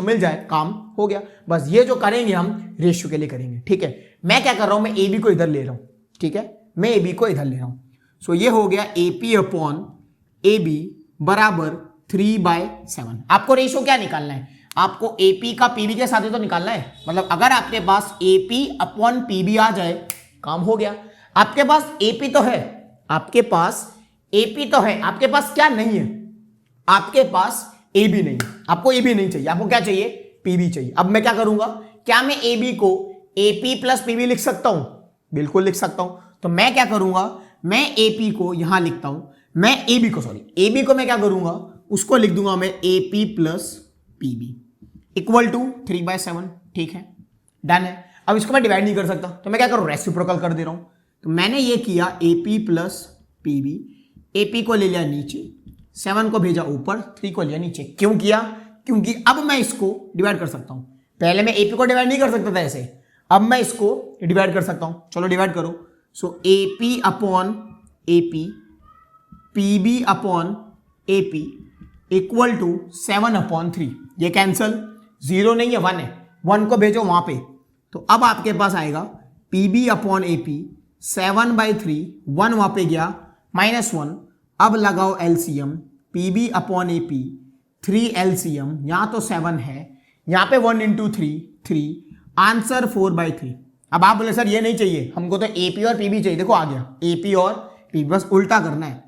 मिल जाए, काम हो गया। बस ये जो करेंगे हम रेशियो के लिए करेंगे, ठीक है। मैं क्या कर रहा हूं, मैं AB को इधर ले रहा हूं, ठीक है, मैं AB को इधर ले रहा हूं। सो ये हो गया AP अपॉन AB बराबर 3/7। आपको रेशियो क्या निकालना है, आपको AP का PB के साथ ही तो निकालना है। मतलब अगर आपके पास AP अपॉन PB आ जाए, काम हो गया। आपके पास AP तो है, आपके पास क्या नहीं है, आपके पास AB नहीं है। आपको AB नहीं चाहिए, आपको क्या चाहिए, PB चाहिए। अब मैं क्या करूंगा, क्या मैं AB को AP प्लस PB लिख सकता हूं, बिल्कुल लिख सकता हूं। तो मैं क्या करूंगा, मैं AP को यहां लिखता हूं, मैं AB को मैं क्या करूंगा, उसको लिख दूंगा मैं AP plus PB equal to 3/7, ठीक है, डन है। अब इसको मैं डिवाइड नहीं कर सकता, तो मैं क्या करूं, रेसिप्रोकल कर दे रहा हूं। तो मैंने ये किया AP प्लस PB, AP को ले लिया नीचे, 7 को भेजा ऊपर, 3 को लिया नीचे। क्यों किया, क्योंकि अब मैं इसको डिवाइड कर सकता हूं। पहले मैं AP को डिवाइड नहीं कर सकता था ऐसे, अब मैं इसको डिवाइड कर सकता हूं। चलो डिवाइड करो। So AP upon AP, PB upon AP equal to 7/3। ये कैंसल, 0 नहीं है 1 है, 1 को भेजो वहां पे। तो अब आपके पास आएगा PB अपॉन AP 7/3, 1 वहां पे गया, -1। अब लगाओ LCM, PB upon AP 3 LCM, यहां तो 7 है, यहां पे 1 × 3, आंसर 4/3। अब आप बोले सर ये नहीं चाहिए हमको, तो AP और PB चाहिए। देखो आ गया AP और PB, बस उल्टा करना है।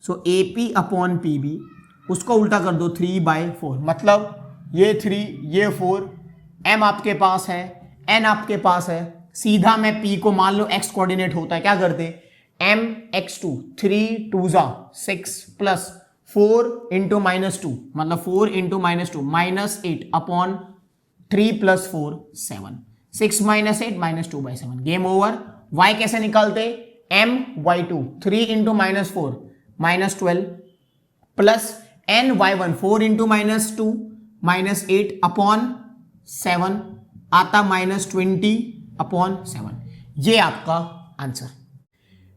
सो AP अपॉन PB, उसको उल्टा कर दो 3/4, मतलब ये 3 ये 4, M आपके पास है, N आपके पास है। सीधा मैं P को मान लो x कोऑर्डिनेट होता है, क्या करते, mx2, 3 2 जा 6 प्लस 4 × -2, मतलब 4 × -2 -8 अपॉन 3 + 4 7, 6 - 8 -2/7, गेम ओवर। y कैसे निकालते, my2 3 × -4 -12 प्लस ny1 4 × -2 -8 अपॉन 7 आता -20/7। ये आपका आंसर।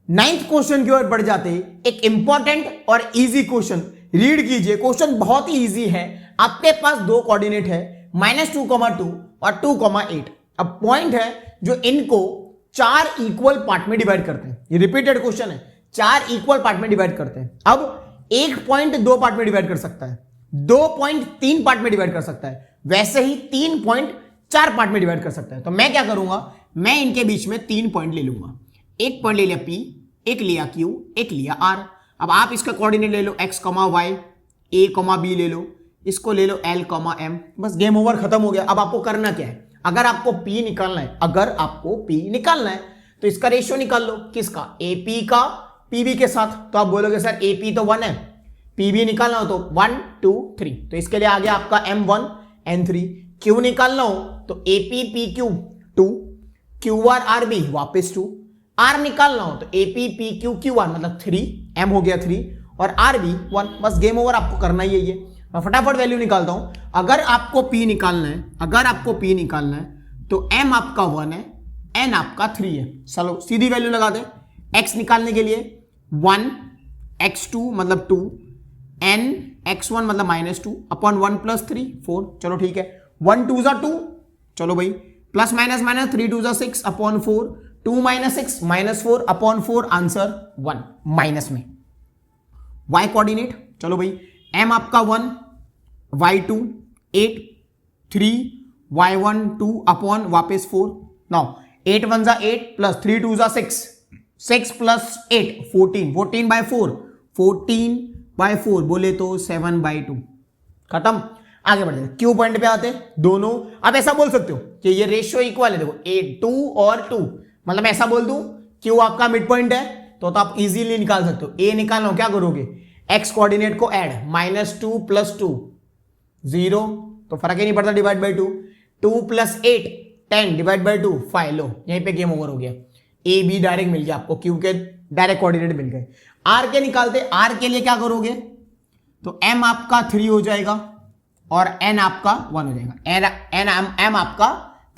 9th क्वेश्चन की ओर बढ़ जाते, एक इंपॉर्टेंट और इजी क्वेश्चन रीड कीजिए। क्वेश्चन बहुत ही इजी है। आपके पास दो कोऑर्डिनेट है -2, 2 और 2, 8। अब पॉइंट है जो इनको 4 इक्वल पार्ट में डिवाइड करते हैं। ये रिपीटेड क्वेश्चन है, 4 इक्वल पार्ट में डिवाइड करते हैं। अब एक पॉइंट 2 पार्ट में डिवाइड कर सकता है, 2 पॉइंट 3 पार्ट में डिवाइड कर सकता है, वैसे ही 3 पॉइंट 4 पार्ट में डिवाइड कर सकता है। तो मैं क्या करूंगा, मैं इनके बीच में 3 पॉइंट ले लूंगा। एक पॉइंट ले लिया P, एक लिया Q, एक लिया R। अब आप इसका कोऑर्डिनेट ले लो x, y, A, B ले लो, इसको ले लो L, M। बस गेम ओवर, खत्म हो गया। अब आपको करना क्या है, अगर आपको P निकालना है, तो इसका रेशियो निकाल लो। किसका, AP का PB के साथ। तो आप बोलोगे सर AP तो 1 है, PB निकालना हो तो 1 2 3, तो इसके लिए आ गया आपका M1 N3। Q निकालना हो तो AP PQ 2, QR RB वापस 2। R निकालना हो तो AP PQ QR मतलब 3, M हो गया 3 और RB 1। बस गेम ओवर, आपको करना ही है ये। मैं फटाफट वैल्यू निकालता हूं। अगर आपको P निकालना है, तो M आपका 1 है, N आपका 3 है। चलो सीधी वैल्यू लगा दे। X निकालने के लिए 1 x2 मतलब 2, n x1 मतलब -2 अपॉन 1 + 3 4। चलो ठीक है, 1 2 = 2, चलो भाई, plus minus minus 3 2 = 6 upon 4, 2 - 6 -4 upon 4, answer 1 minus में। y कोऑर्डिनेट, चलो भाई, m आपका 1, y2 8, 3 y1 2 अपॉन वापस 4। नाउ 8 1 = 8 प्लस 3 2 = 6, 6 + 8 14, 14/4, 14/4 बोले तो 7/2। खत्म। आगे बढ़ते हैं, क्यू पॉइंट पे आते दोनों। आप ऐसा बोल सकते हो कि ये रेशियो इक्वल है, देखो 2 और 2, मतलब ऐसा बोल दूं क्यू आपका मिड पॉइंट है तो आप इजीली निकाल सकते हो। ए निकालना, क्या करोगे, एक्स कोऑर्डिनेट को ऐड, -2 + 2 0, तो फर्क ही नहीं पड़ता, डिवाइड बाई 2, 2 + 8 10 डिवाइड बाई 2 5। लो यहीं पे गेम ओवर हो गया, ए बी डायरेक्ट मिल गया आपको, क्यू के डायरेक्ट कोऑर्डिनेट मिल गए। आर के निकालते, आर के लिए क्या करोगे, तो एम आपका 3 हो जाएगा और एन आपका 1 हो जाएगा, एम आपका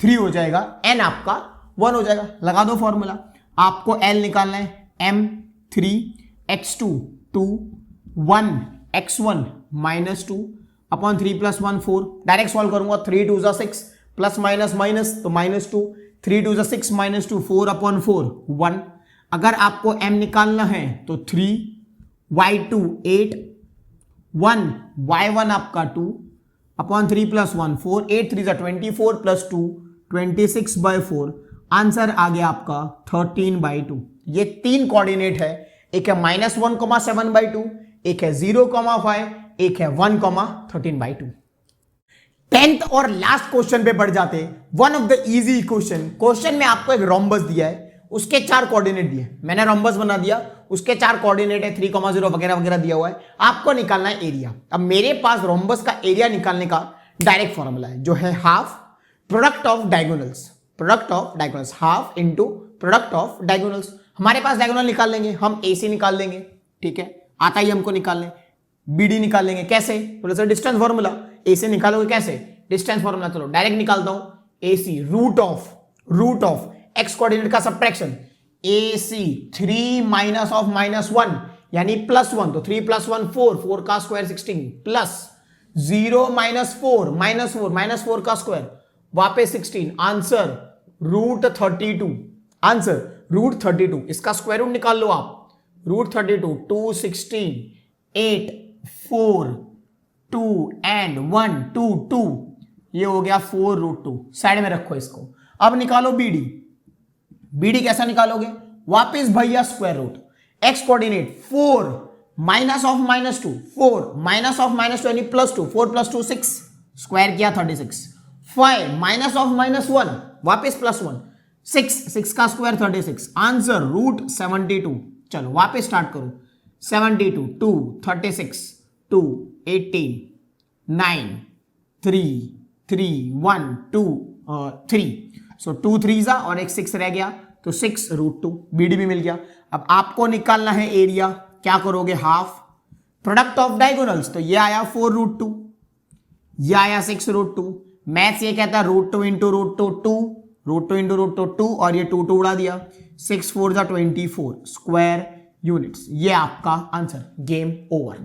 3 हो जाएगा, एन आपका 1 हो जाएगा। लगा दो फॉर्मूला, आपको एल निकालना है, m 3 x2 2 1 x1 -2 upon 3 + 1 4। Direct solve करूंगा, 3 2 = 6 प्लस माइनस माइनस तो -2, 3 2 = 6 -2 4 अपॉन 4 1। अगर आपको m निकालना है तो 3 y2 8 1 y1 आपका 2 अपॉन 3 + 1 4, 8 3 = 24 प्लस 2 26/4। आंसर आ गया आपका 13/2। ये 3 कोऑर्डिनेट है, एक है -1,7/2, एक है 0,5, एक है 1,13/2। 10th और लास्ट क्वेश्चन पे बढ़ जाते, one of the easy question में आपको एक रोम्बस दिया है, उसके 4 कोऑर्डिनेट दिए, मैंने रोम्बस बना दिया, उसके 4 कोऑर्डिनेट है, 3,0 वगैरह वगैरह दिया हुआ है, आपको निकालना है एरिया। अब मेरे पास रोम्बस का एरिया निकालने का डायरेक्ट फॉर्मूला है, जो है half product of diagonals, half into product of diagonals. हमारे पास डायगोनल निकाल लेंगे हम, AC निकाल लेंगे, ठीक है, आता ही हमको निकालने, BD निकाल लेंगे, कैसे, बोले सर डिस्टेंस फॉर्मूला। AC निकालोगे कैसे, डिस्टेंस फॉर्मूला, चलो डायरेक्ट निकालता हूं, AC root of x coordinate का सबट्रैक्शन, AC 3 -(-1) यानी +1, तो 3 + 1 4, 4 का स्क्वायर 16 प्लस 0 -4 -4 का स्क्वायर वापस 16, आंसर √32, आंसर √32। इसका स्क्वायर रूट निकाल लो आप, √32, 2 16 8 4 2 एंड 1 2 2, ये हो गया 4√2। साइड में रखो इसको। अब निकालो BD कैसा निकालोगे, वापस भैया स्क्वायर रूट, x कोऑर्डिनेट 4 -(-2), 4 -(-2) यानी +2, 4 + 2 6, स्क्वायर किया 36, 5 -(-1) वापस +1, 6 का स्क्वायर 36, आंसर √72। चलो वापस स्टार्ट करो, 72 2 36 2 18 9 3 3 1 2 3, सो 2 3 और एक 6 रह गया, तो 6√2। BD भी मिल गया। अब आपको निकालना है एरिया, क्या करोगे, हाफ प्रोडक्ट ऑफ डायगोनल्स, तो ये आया 4√2, ये आया 6√2। मैथ्स ये कहता है √2 × √2 2 2 और ये 2 उड़ा दिया, 6 4 = 24 स्क्वायर यूनिट्स। ये आपका आंसर, गेम ओवर।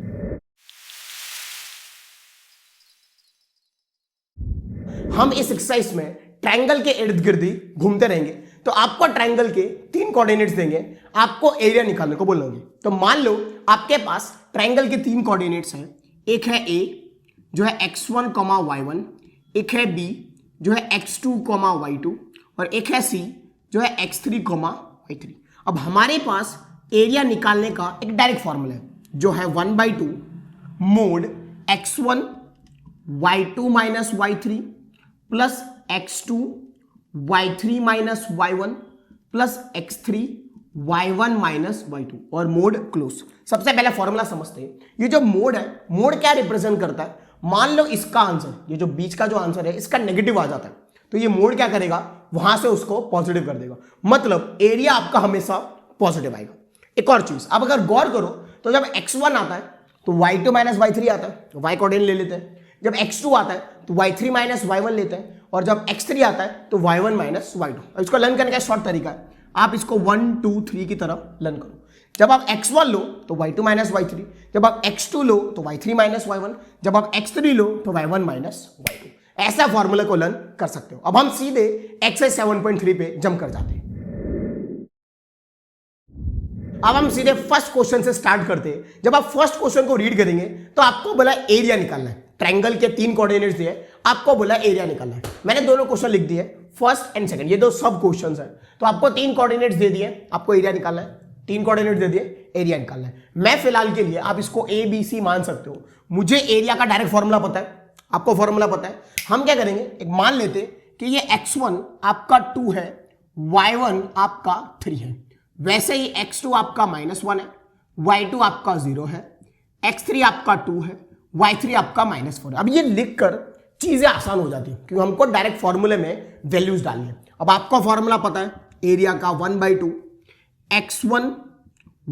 हम इस एक्सरसाइज में ट्रायंगल के इर्द गिर्द ही घूमते रहेंगे, तो आपको ट्रायंगल के 3 कोऑर्डिनेट्स देंगे, आपको एरिया निकालने को बोलेंगे। तो मान लो आपके पास ट्रायंगल के 3 कोऑर्डिनेट्स हैं, एक है A जो है x1, y1, एक है B जो है x2, y2 और एक है C जो है x3, y3। अब हमारे पास एरिया निकालने का एक डायरेक्ट फॉर्मूला है, जो है 1/2 mode x1 y2 - y3 plus x2 y3 - y1 plus x3 y1 - y2 और मोड क्लोज। सबसे पहले फॉर्मूला समझते हैं। ये जो मोड है, मोड क्या रिप्रेजेंट करता है, मान लो इसका आंसर, ये जो बीच का जो आंसर है इसका नेगेटिव आ जाता है, तो ये मोड क्या करेगा, वहां से उसको पॉजिटिव कर देगा, मतलब एरिया आपका हमेशा पॉजिटिव आएगा। एक और चीज, अब अगर गौर करो तो जब x1 आता है तो y2 - y3 आता है, तो y कोऑर्डिनेट ले लेते हैं। जब x2 आता है तो y3 - y1 लेते हैं, और जब x3 आता है तो y1 - y2। इसको लर्न करने का शॉर्ट तरीका है, आप इसको 1 2 3 की तरफ लर्न करो। जब आप x1 लो तो y2 माइनस y3, जब आप x2 लो तो y3 माइनस y1, जब आप x3 लो तो y1 माइनस y2। ऐसा फॉर्मूला को लर्न कर सकते हो। अब हम सीधे एक्सरसाइज 7.3 पे जंप कर जाते हैं। अब हम सीधे फर्स्ट क्वेश्चन से स्टार्ट करते हैं। जब आप फर्स्ट क्वेश्चन को रीड करेंगे तो आपको बोला एरिया निकालना है। ट्रायंगल के 3 कोऑर्डिनेट्स दिए, आपको बोला एरिया निकालना है। मैंने दोनों क्वेश्चन लिख दिए, फर्स्ट एंड सेकंड, ये दो सब क्वेश्चंस है। तो आपको 3 कोऑर्डिनेट्स दे दिए, आपको एरिया निकालना है। 3 कोऑर्डिनेट दे दिए, एरिया निकालना है। मैं फिलहाल के लिए आप इसको ए बी सी मान सकते हो। मुझे एरिया का डायरेक्ट फॉर्मूला पता है, आपको फॉर्मूला पता है। हम क्या करेंगे, एक मान लेते कि ये x1 आपका 2 है, y1 आपका 3 है। वैसे ही x2 आपका -1 है, y2 आपका 0 है, x3 आपका 2 है, y3 आपका -4 है। अब ये लिखकर चीजें आसान हो जाती है क्योंकि हमको डायरेक्ट फॉर्मूले में वैल्यूज डालनी है। अब आपका फॉर्मूला पता है एरिया का 1/2 x1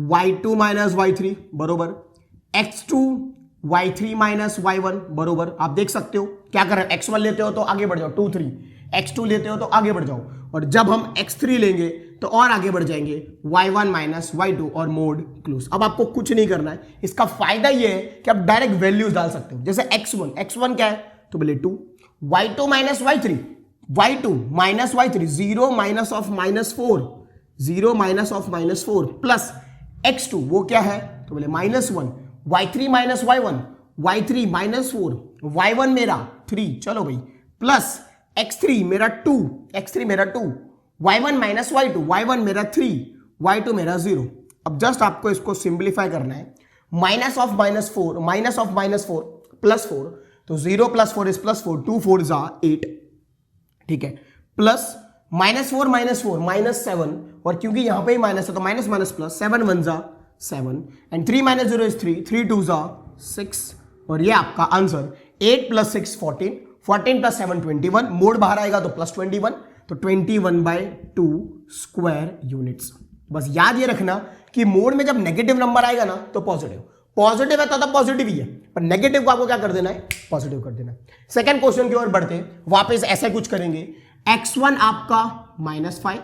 y2 माइनस y3 बरोबर x2 y3 माइनस y1 बरोबर। आप देख सकते हो क्या कर रहे हैं, x1 लेते हो तो आगे बढ़ जाओ 2 3, x2 लेते हो तो आगे बढ़ जाओ, और जब हम x3 लेंगे तो और आगे बढ़ जाएंगे y1 माइनस y2 और मोड क्लोज। अब आपको कुछ नहीं करना है। इसका फायदा ये है कि आप डायरेक्ट वैल्यूज डाल सकते हो। जैसे x1 क्या है तो बोले 2, y2 minus y3, y2 minus y3, 0 minus of -4, 0 minus of -4 plus x2 वो क्या है तो बोले -1, y3 minus y1, y3 -4, y1 मेरा 3, चलो भाई, प्लस x3 मेरा 2, x3 मेरा 2, y1 माइनस y2, y1 मेरा 3, y2 मेरा 0। अब जस्ट आपको इसको सिंप्लीफाई करना है। Minus of -4 minus of -4 plus 4, तो 0 प्लस 4 इज प्लस 4, 2 4 जा 8, ठीक है, प्लस -4 -7, और क्योंकि यहां पे ही माइनस है तो माइनस माइनस प्लस, 7 1 जा 7 एंड 3 - 0 इज 3, 3 2 जा 6, और ये आपका आंसर 8 + 6 14, 14 + 7 21, मोड बाहर आएगा तो +21, तो 21/2 स्क्वायर यूनिट्स। बस याद ये रखना कि मोड में जब नेगेटिव नंबर आएगा ना तो पॉजिटिव, पॉजिटिव है तो पॉजिटिव ही है, पर नेगेटिव को आपको क्या कर देना है, पॉजिटिव कर देना है। सेकंड क्वेश्चन की ओर बढ़ते हैं, वापस ऐसा कुछ करेंगे। x1 आपका -5,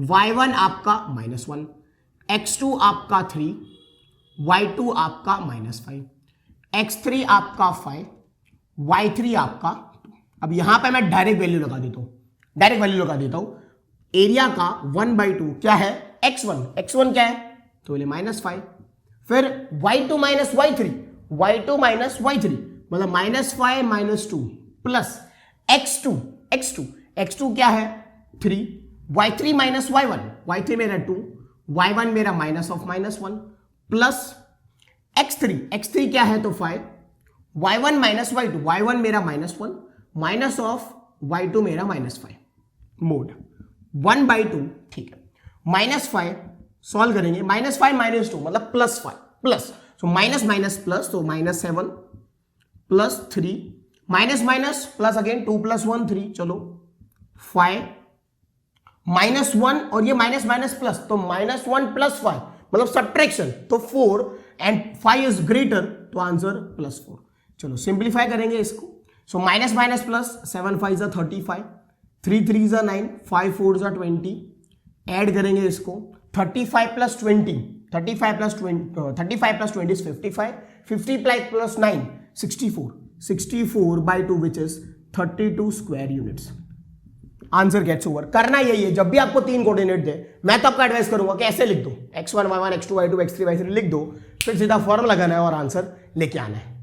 y1 आपका -1, x2 आपका 3, y2 आपका -5, x3 आपका 5, y3 आपका 2। अब यहां पे मैं डायरेक्ट वैल्यू लगा देता हूं, एरिया का 1/2 क्या है, x1 क्या है तो बोले -5, फिर y2 minus y3, y2 minus y3 मतलब -5 - 2 प्लस x2 क्या है 3, y3 माइनस y1, y3 मेरा 2, y1 मेरा माइनस ऑफ -1 प्लस x3 क्या है तो 5, y1 माइनस y2, y1 मेरा -1 माइनस ऑफ y2 मेरा -5, मोड 1/2, ठीक है। -5 सॉल्व करेंगे, -5 - 2 मतलब +5 प्लस, तो माइनस माइनस प्लस, तो -7 प्लस 3 माइनस प्लस अगेन 2 + 1 3, चलो 5 -1 और ये माइनस माइनस प्लस, तो -1 + 5 मतलब सब्ट्रैक्शन, तो 4 एंड 5 इज ग्रेटर, तो आंसर +4। चलो सिंप्लीफाई करेंगे इसको, so minus minus plus, 7 5 = 35, 3 3 = 9, 5 4 = 20, add करेंगे इसको 35 + 20, 35 + 20 is 55, 50 + 9 64, 64/2 which is 32 square units. Answer gets over. करना यही है, जब भी आपको 3 कोऑर्डिनेट दे, मैं तो आपको एडवाइस करूंगा कि ऐसे लिख दो, x1 y1 x2 y2 x3 y3 लिख दो, फिर सीधा फॉर्मूला लगाना है और आंसर लेके आना है।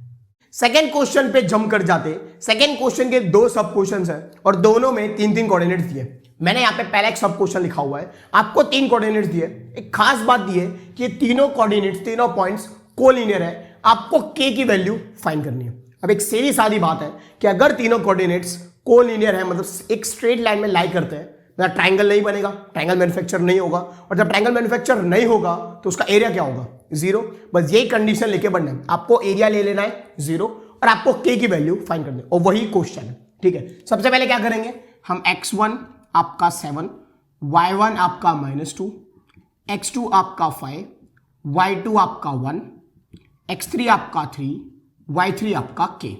सेकेंड क्वेश्चन पे जंप कर जाते। सेकेंड क्वेश्चन के 2 सब क्वेश्चन है और दोनों में 3 कोऑर्डिनेट्स दिए। मैंने यहाँ पे पहला एक सब क्वेश्चन लिखा हुआ है, आपको 3 कोऑर्डिनेट्स दिए। एक खास बात दी है कि तीनों कोऑर्डिनेट्स, तीनों पॉइंट्स कोलिनियर है, आपको k की वैल्यू फाइंड करनी है। अब एक सीधी सादी बात है कि अगर तीनों कोऑर्डिनेट्स कोलिनियर है, मतलब एक स्ट्रेट लाइन में लाई करते हैं, मतलब ट्राइंगल नहीं बनेगा, ट्राइंगल मैन्युफैक्चर नहीं होगा, और जब ट्राइंगल मैन्युफैक्चर नहीं होगा तो उसका एरिया क्या होगा, 0। बस यही कंडीशन लेके बढ़ना है, आपको एरिया ले लेना है 0 और आपको k की वैल्यू फाइंड करनी है, और वही क्वेश्चन है, ठीक है। सबसे पहले क्या करेंगे हम, x1 आपका 7, y1 आपका -2, x2 आपका 5, y2 आपका 1, x3 आपका 3, y3 आपका k।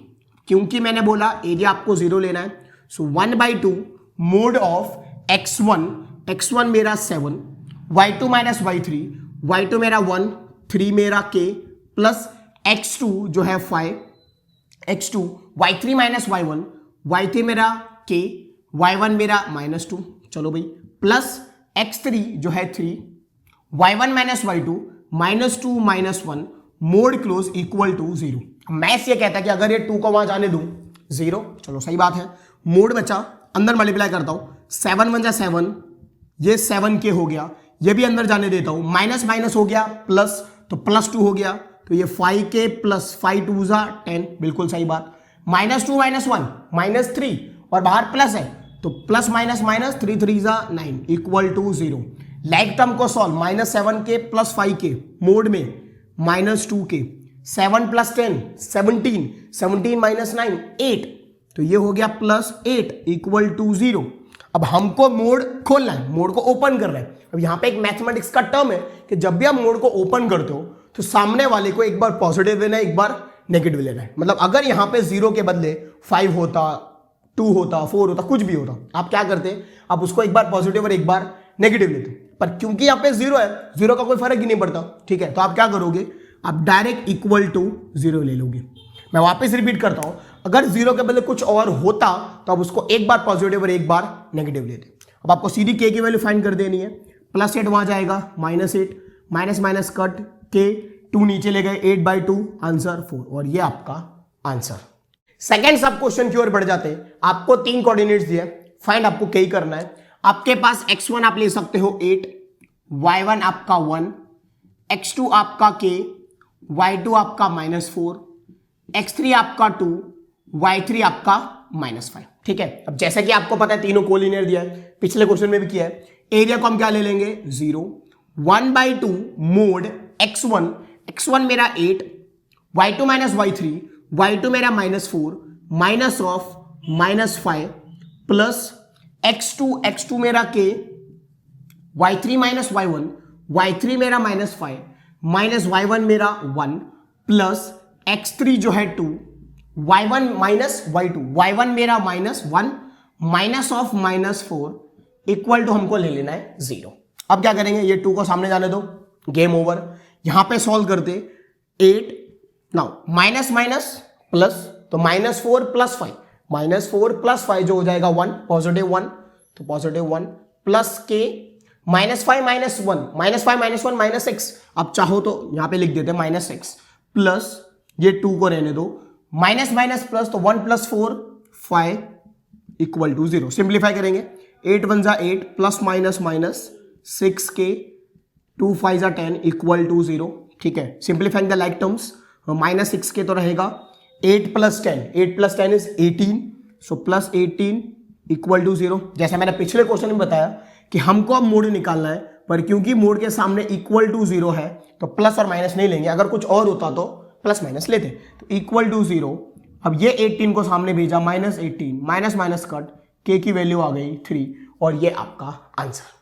क्योंकि मैंने बोला एरिया आपको 0 लेना है, सो 1/2 मोड ऑफ x1 मेरा 7, y2 माइनस y3, y2 मेरा 1, 3 मेरा k प्लस x2 जो है 5, x2 y3 minus y1, y3 मेरा k, y1 मेरा -2, चलो भाई, प्लस x3 जो है 3, y1 minus y2, -2 -1 mod close equal to 0। Maths ये कहता है कि अगर ये 2 को वहां जाने दूं 0, चलो सही बात है, मोड बचा, अंदर मल्टीप्लाई करता हूं, 7 1 जा 7, ये 7k हो गया, ये भी अंदर जाने देता हूं, माइनस माइनस हो गया प्लस, तो +2 हो गया, तो ये 5k प्लस 5 2 जा 10, बिल्कुल सही बात, -2 -1 -3 और बाहर प्लस है, तो प्लस माइनस माइनस 3 3 जा 9 इक्वल टू 0। लाइक टर्म को solve, -7k plus 5k mode में -2k, 7 प्लस 10 17, 17 माइनस 9 8, तो ये हो गया +8 इक्वल टू 0। अब हमको मोड खोलना है, मोड को ओपन कर रहे हैं। अब यहां पे एक मैथमेटिक्स का टर्म है कि जब भी आप मोड को ओपन करते हो तो सामने वाले को एक बार पॉजिटिव लेना है, एक बार नेगेटिव लेना है। मतलब अगर यहां पे 0 के बदले 5 होता, 2 होता, 4 होता, कुछ भी होता, आप क्या करते, आप उसको एक बार पॉजिटिव और एक बार नेगेटिव लेते। पर क्योंकि यहाँ पे 0 है, 0 का कोई फर्क ही नहीं पड़ता, ठीक है, तो आप क्या करोगे, आप डायरेक्ट इक्वल टू 0 ले लोगे। मैं वापस रिपीट करता हूं, अगर 0 के बदले कुछ और होता तो आप उसको एक बार पॉजिटिव और एक बार नेगेटिव लेते। अब आपको सीधी k की वैल्यू फाइंड कर देनी है, +8 वहां जाएगा, -8 माइनस माइनस कट, k 2 नीचे ले गए, 8/2 आंसर 4, और ये आपका आंसर। सेकेंड सब क्वेश्चन की ओर बढ़ जाते हैं। आपको 3 कोऑर्डिनेट्स दिए, फाइंड आपको k करना है। आपके पास x1 आप ले सकते हो 8, y1 आपका 1, x2 आपका k, y2 आपका -4, x3 आपका 2, y3 आपका -5, ठीक है। अब जैसा कि आपको पता है तीनों कोलिनियर दिया है, पिछले क्वेश्चन में भी किया है। एरिया को हम क्या ले लेंगे, 0, 1/2 मोड x1, x1 मेरा 8, y2 माइनस y3, y2 मेरा -4 minus of -5 plus x2, x2 मेरा k, y3 minus y1, y3 मेरा -5 माइनस y1 मेरा 1 प्लस x3 जो है 2, y1 माइनस y2, y1 मेरा -1 माइनस ऑफ -4 इक्वल टू हमको ले लेना है 0। अब क्या करेंगे, ये 2 को सामने जाने दो, गेम ओवर। यहां पे सॉल्व करते 8, नाउ माइनस माइनस प्लस, तो -4 प्लस 5, -4 प्लस 5 जो हो जाएगा 1, +1, तो +1 प्लस k, -5 -1 -6, आप चाहो तो यहां पे लिख देते -6 प्लस ये 2 को रहने दो, माइनस माइनस प्लस, तो 1 + 4 5 इक्वल टू 0। सिंप्लीफाई करेंगे, 8 1 जा 8 प्लस माइनस माइनस 6k, 2 5 जा 10 इक्वल टू 0, ठीक है। Simplifying the like terms, -6k तो रहेगा, 8 + 10, 8 + 10 इज 18, सो +18 इक्वल टू 0। जैसे मैंने पिछले क्वेश्चन में बताया कि हमको अब मोड निकालना है, पर क्योंकि मोड के सामने इक्वल टू 0 है तो प्लस और माइनस नहीं लेंगे, अगर कुछ और होता तो प्लस माइनस लेते, तो इक्वल टू 0। अब ये 18 को सामने भेजा, -18 माइनस माइनस कट, k की वैल्यू आ गई 3, और ये आपका आंसर।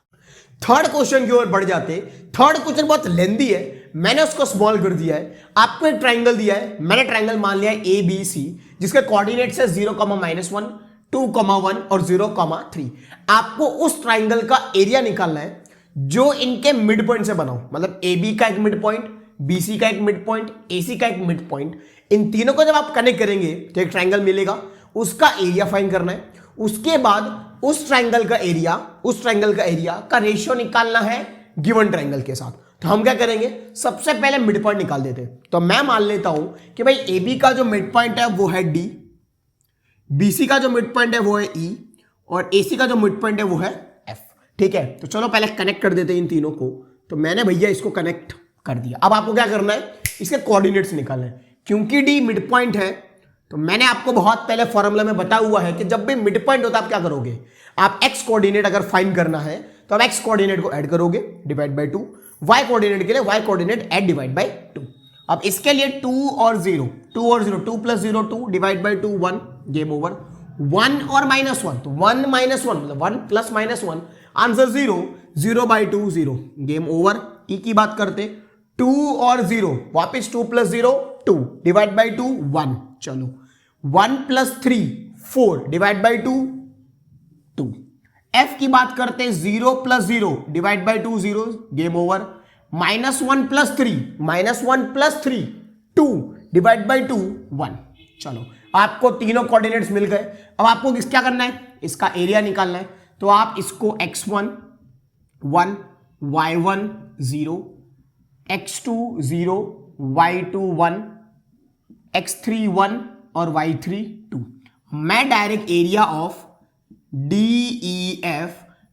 थर्ड क्वेश्चन की ओर बढ़ जाते। थर्ड क्वेश्चन बहुत लेंदी है, मैंने उसको स्मॉल कर दिया है। आपको एक ट्राइंगल दिया है, मैंने ट्राइंगल मान लिया है ABC, जिसके कोऑर्डिनेट्स है 0, -1, 2, 1 और 0, 3। आपको उस ट्राइंगल का एरिया निकालना है जो इनके मिड पॉइंट से बना हो, मतलब AB का एक मिड पॉइंट, BC का एक मिड पॉइंट, AC का एक मिड पॉइंट। इन तीनों को जब आप कनेक्ट करेंगे तो एक ट्राइंगल मिलेगा, उसका एरिया फाइंड करना है। उसके बाद उस ट्राइंगल का एरिया का रेशियो निकालना है गिवन ट्राइंगल के साथ। तो हम क्या करेंगे, सबसे पहले मिड पॉइंट निकाल देते हैं। तो मैं मान लेता हूं कि भाई AB का जो मिड पॉइंट है वो है D, BC का जो मिड पॉइंट है वो है E, और AC का जो मिड पॉइंट है वो है F, ठीक है। तो चलो पहले कनेक्ट कर देते हैं इन तीनों को। तो मैंने भैया इसको कनेक्ट कर दिया। अब आपको क्या करना है, इसके कोऑर्डिनेट्स निकालना है। क्योंकि D मिड पॉइंट है, तो मैंने आपको बहुत पहले फॉर्मूला में बताया हुआ है कि जब भी मिड पॉइंट होता है आप क्या करोगे, आप x कोऑर्डिनेट अगर फाइंड करना है तो आप x कोऑर्डिनेट को ऐड करोगे, डिवाइड बाय 2, y कोऑर्डिनेट के लिए y coordinate add divide by 2। अब इसके लिए 2 और 0, 2 + 0 2, डिवाइड बाय 2 1, गेम ओवर। 1 और -1, तो 1 - 1 मतलब 1 + -1, आंसर 0, 0/2 0, गेम ओवर। ई की बात करते, 2 और 0, वापिस 2 + 0 2, डिवाइड बाय 2 1, चलो 1 + 3 4, डिवाइड बाय 2 2। F की बात करते, 0 + 0, divide by 2 0, game over. -1 + 3, -1 + 3 2 divide by 2 1। चलो आपको तीनों कोऑर्डिनेट्स मिल गए। अब आपको क्या करना है, इसका एरिया निकालना है। तो आप इसको x1 1, y1 0, x2 0, y2 1, x3 1 और y3 2। मैं direct area of DEF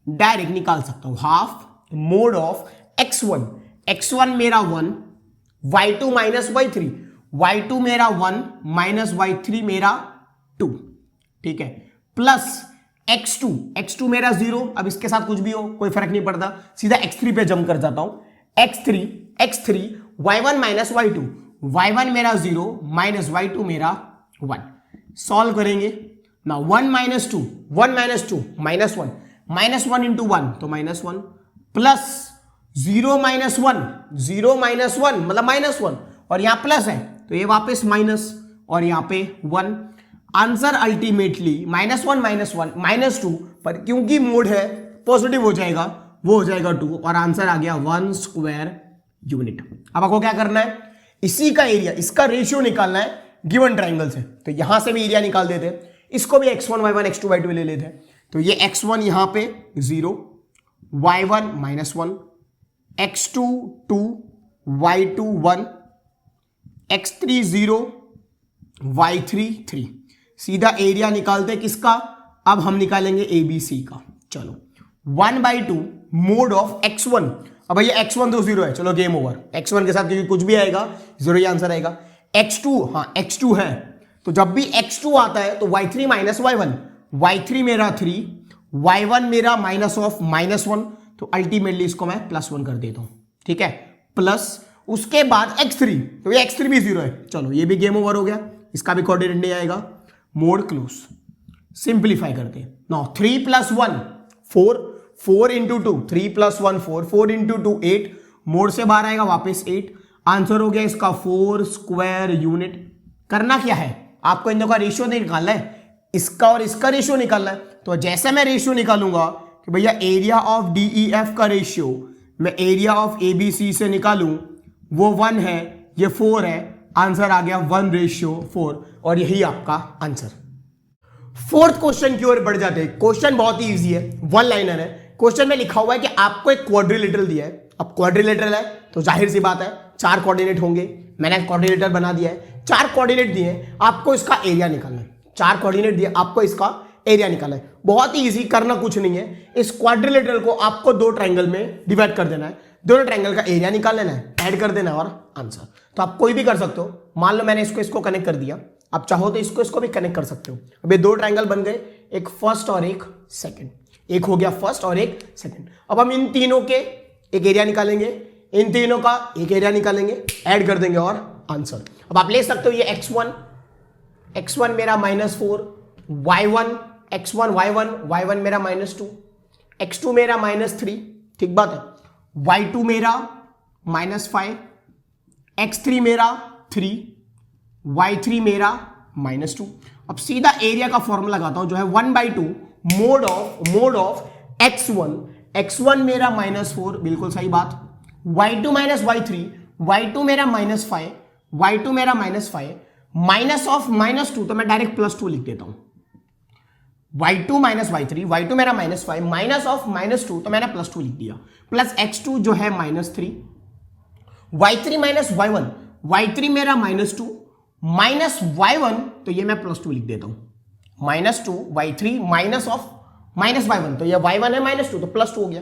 direct निकाल सकता हूं, half mode of x1, x1 मेरा 1, y2 माइनस y3, y2 मेरा 1 माइनस y3 मेरा 2, ठीक है, प्लस x2, x2 मेरा 0, अब इसके साथ कुछ भी हो कोई फर्क नहीं पड़ता, सीधा x3 पे जंप कर जाता हूं। x3 y1 minus y2, y1 मेरा 0 माइनस y2 मेरा 1। सॉल्व करेंगे ना, 1 minus 2, 1 minus 2 minus 1, minus 1 into 1 तो माइनस 1, प्लस 0 माइनस 1, 0 माइनस 1 मतलब माइनस 1, और यहां प्लस है तो ये वापस माइनस और यहां पे 1। आंसर अल्टीमेटली -1 -1 -2, पर क्योंकि मोड है पॉजिटिव हो जाएगा, वो हो जाएगा 2 और आंसर आ गया 1 स्क्वायर यूनिट। अब आपको क्या करना है, इसी का एरिया, इसका रेशियो निकालना है गिवन ट्राइंगल से। तो यहां से भी एरिया निकाल देते, इसको भी x1 y1 x2 y2 ले लेते। तो ये x1 यहां पे 0, y1 -1, x2 2, y2 1, x3 0, y3 3। सीधा एरिया निकालते किसका, अब हम निकालेंगे ABC का। चलो 1/2 मोड ऑफ x1, अब भैया x1 तो 0 है, चलो गेम ओवर, x1 के साथ क्योंकि कुछ भी आएगा 0 ही आंसर आएगा। x2, हाँ x2 है, तो जब भी x2 आता है तो y3 माइनस y1, y3 मेरा 3, y1 मेरा माइनस ऑफ -1, तो अल्टीमेटली इसको मैं +1 कर देता हूं, ठीक है, प्लस उसके बाद x3, तो ये x3 भी 0 है, चलो ये भी गेम ओवर हो गया, इसका भी कोऑर्डिनेट नहीं आएगा, मोड क्लोज। सिंप्लीफाई करते हैं नाउ, 3 + 1 4, 4 × 2 3 + 1 4, 4 × 2 8, मोड से बाहर आएगा वापस 8। आंसर हो गया इसका 4 स्क्वायर यूनिट। करना क्या है, आपको इन दोनों का रेशियो निकालना है, इसका और इसका रेशियो निकालना है। तो जैसे मैं रेशियो निकालूंगा कि भैया एरिया ऑफ DEF का रेशियो मैं एरिया ऑफ ABC से निकालूं, वो 1 है, ये 4 है, आंसर आ गया 1:4 और यही आपका आंसर। फोर्थ क्वेश्चन की ओर बढ़ जाते हैं। क्वेश्चन बहुत ही इजी है, 1 लाइनर है। क्वेश्चन में लिखा हुआ है कि आपको एक क्वाड्रिलेटरल दिया है। अब क्वाड्रिलेटरल है तो जाहिर सी बात है 4 कोऑर्डिनेट होंगे, मैंने क्वाड्रिलेटर बना दिया है, 4 कोऑर्डिनेट दिए हैं, आपको इसका एरिया निकालना है। 4 कोऑर्डिनेट दिए, आपको इसका एरिया निकालना है। बहुत ही इजी, करना कुछ नहीं है, इस क्वाड्रिलेटरल को आपको 2 ट्रायंगल में डिवाइड कर देना है, दोनों ट्रायंगल का एरिया निकाल लेना है, ऐड कर देना है और आंसर। तो आप कोई भी कर सकते हो, मान लो मैंने इसको कनेक्ट कर दिया, आप चाहो तो इसको भी कनेक्ट कर सकते हो। अब ये 2 ट्रायंगल बन गए, एक फर्स्ट और एक सेकंड, एक हो गया फर्स्ट और एक सेकंड। अब हम इन तीनों के एक एरिया निकालेंगे, इन तीनों का एक एरिया निकालेंगे, ऐड कर देंगे और आंसर। अब आप ले सकते हो ये x1 मेरा -4, y1 x1 y1 मेरा -2, x2 मेरा -3, ठीक बात है, y2 मेरा -5, x3 मेरा 3, y3 मेरा -2। अब सीधा एरिया का फॉर्मूला लगाता हूं जो है 1/2 मोड ऑफ x1 मेरा -4, बिल्कुल सही बात, y2 माइनस y3, y2 मेरा -5, y2 मेरा -5, माइनस ऑफ -2 तो मैं डायरेक्ट +2 लिख देता हूं। y2 माइनस y3, y2 मेरा -5, माइनस ऑफ -2 तो मैंने +2 लिख दिया, प्लस x2 जो है -3, y3 माइनस y1 मेरा -2, माइनस y1 तो ये मैं +2 लिख देता हूं, -2 y3 माइनस ऑफ -y1 तो ये y1 है -2 तो +2 हो गया,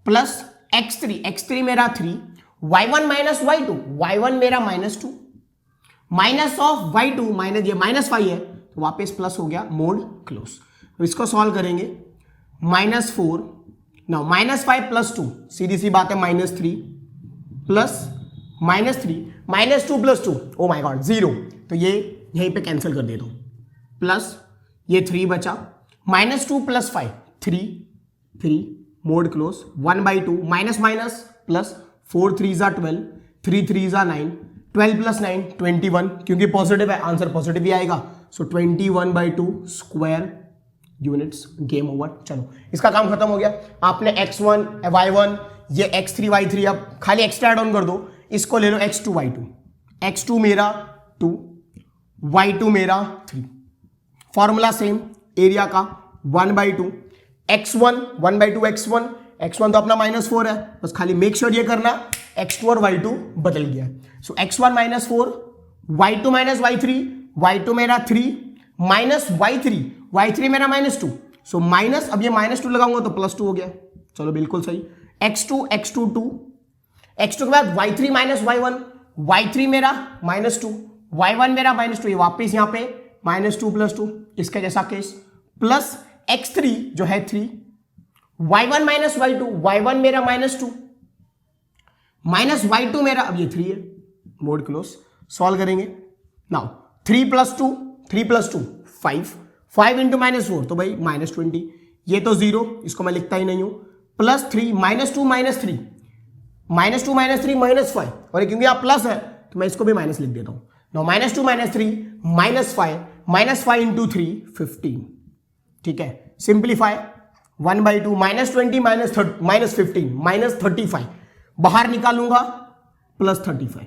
प्लस x3 मेरा 3, y1 माइनस y1 मेरा -2, माइनस ऑफ y2 माइनस ये -5 है तो वापस प्लस हो गया, मोड क्लोज। तो इसको सॉल्व करेंगे, -4 नाउ -5 + 2 सीधी सी बात है -3 प्लस -3 -2 + 2 ओ माय गॉड 0, तो ये यहीं पे कैंसिल कर देता हूं, प्लस ये 3 बचा, -2 + 5 3 मोड क्लोज, 1/2 माइनस प्लस 4 3 12, 3 3 9, 12 + 9 21, क्योंकि पॉजिटिव है आंसर पॉजिटिव ही आएगा, सो 21/2 स्क्वायर यूनिट्स, गेम ओवर। चलो इसका काम खत्म हो गया, आपने x1 y1 ये x3 y3, अब खाली एक्स्ट्रा एड ऑन कर दो, इसको ले लो x2 y2, x2 मेरा 2, y2 मेरा 3, फॉर्मूला सेम, एरिया का 1/2, x1 1/2 x1 तो अपना -4 है, बस खाली मेक श्योर ये करना x2 और y2 बदल गया है। सो x1 -4, y2 -y3, y2 मेरा 3 माइनस y3 मेरा -2, सो माइनस, अब ये -2 लगाऊंगा तो +2 हो गया, चलो बिल्कुल सही। x2 2, x2 के बाद y3 -y1, y3 मेरा -2, y1 मेरा -2, ये वापस यहां पे -2 + 2, इसका जैसा केस, प्लस x3 जो है 3, y1 -y2, y1 मेरा -2 माइनस y2 मेरा, अब ये 3 है, मोड क्लोज, सॉल्व करेंगे नाउ। 3 + 2 5 इंटू -4 तो भाई -20, ये तो 0, इसको मैं लिखता ही नहीं हूं, प्लस 3 -2 -3 -5, और क्योंकि आप प्लस है तो मैं इसको भी माइनस लिख देता हूं। नाउ -2 -3 -5 इंटू 3 15, ठीक है, सिंप्लीफाई 1/2 -20 -15 -35, बाहर निकालूंगा +35,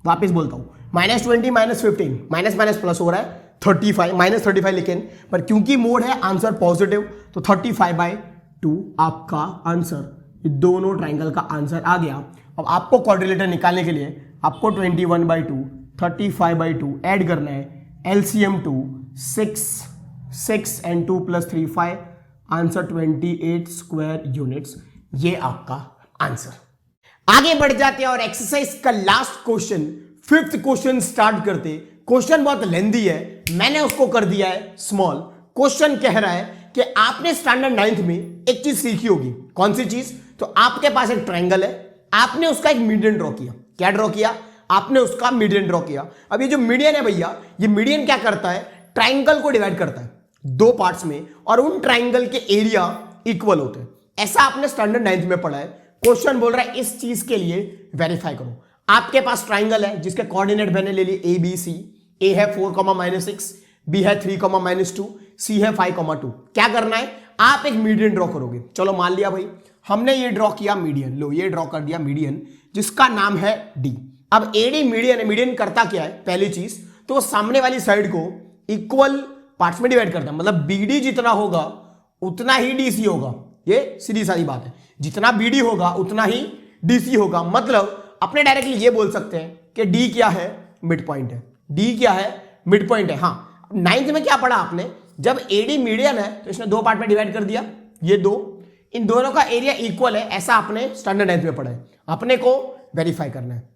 वापस बोलता हूं -20 -15 माइनस प्लस हो रहा है 35 -35, लेकिन पर क्योंकि मोड है आंसर पॉजिटिव तो 35/2 आपका आंसर, ये दोनों ट्राइंगल का आंसर आ गया। अब आपको क्वाड्रिलेटरल निकालने के लिए आपको 21/2 35/2 ऐड करना है, LCM 2 6 and 2 + 3 5, answer 28 square units, ये आपका आंसर। आगे बढ़ जाते हैं और एक्सरसाइज का last question, 5th question start करते। क्वेश्चन बहुत लेंदी है, मैंने उसको कर दिया है स्मॉल। क्वेश्चन कह रहा है कि आपने स्टैंडर्ड 9th में एक चीज सीखी होगी, कौन सी चीज? तो आपके पास एक ट्रायंगल है, आपने उसका एक मीडियन ड्रॉ किया। क्या ड्रॉ किया? आपने उसका मीडियन ड्रॉ किया। अब ये जो मीडियन है भैया, ये मीडियन क्या करता है? ट्राइंगल को डिवाइड करता है 2 पार्ट्स में, और उन ट्राइंगल के एरिया इक्वल होते हैं। ऐसा आपने स्टैंडर्ड 9th में पढ़ा है। क्वेश्चन बोल रहा है इस चीज के लिए वेरीफाई करो। आपके पास ट्राइंगल है जिसके कोऑर्डिनेट मैंने ले लिए ABC, A है 4, -6, B है 3, -2, C है 5, 2। क्या करना है? आप एक मीडियन ड्रॉ करोगे। चलो मान लिया भाई हमने ये ड्रॉ किया मीडियन, लो ये ड्रॉ कर दिया मीडियन जिसका नाम है D। अब AD मीडियन है, मीडियन करता क्या है? पहली चीज तो वो सामने वाली साइड को इक्वल पार्ट्स में डिवाइड करता है, मतलब BD जितना होगा उतना ही DC होगा। ये सीधी सारी बात है, जितना BD होगा उतना ही DC होगा। मतलब अपने डायरेक्टली ये बोल सकते हैं कि D क्या है? मिड पॉइंट है। D क्या है? मिड पॉइंट है। हाँ, 9th में क्या पढ़ा आपने? जब AD मीडियन है तो इसने 2 पार्ट में डिवाइड कर दिया, ये 2, इन दोनों का एरिया इक्वल है, ऐसा आपने स्टैंडर्ड 9th में पढ़ा है। अपने को वेरीफाई करना है।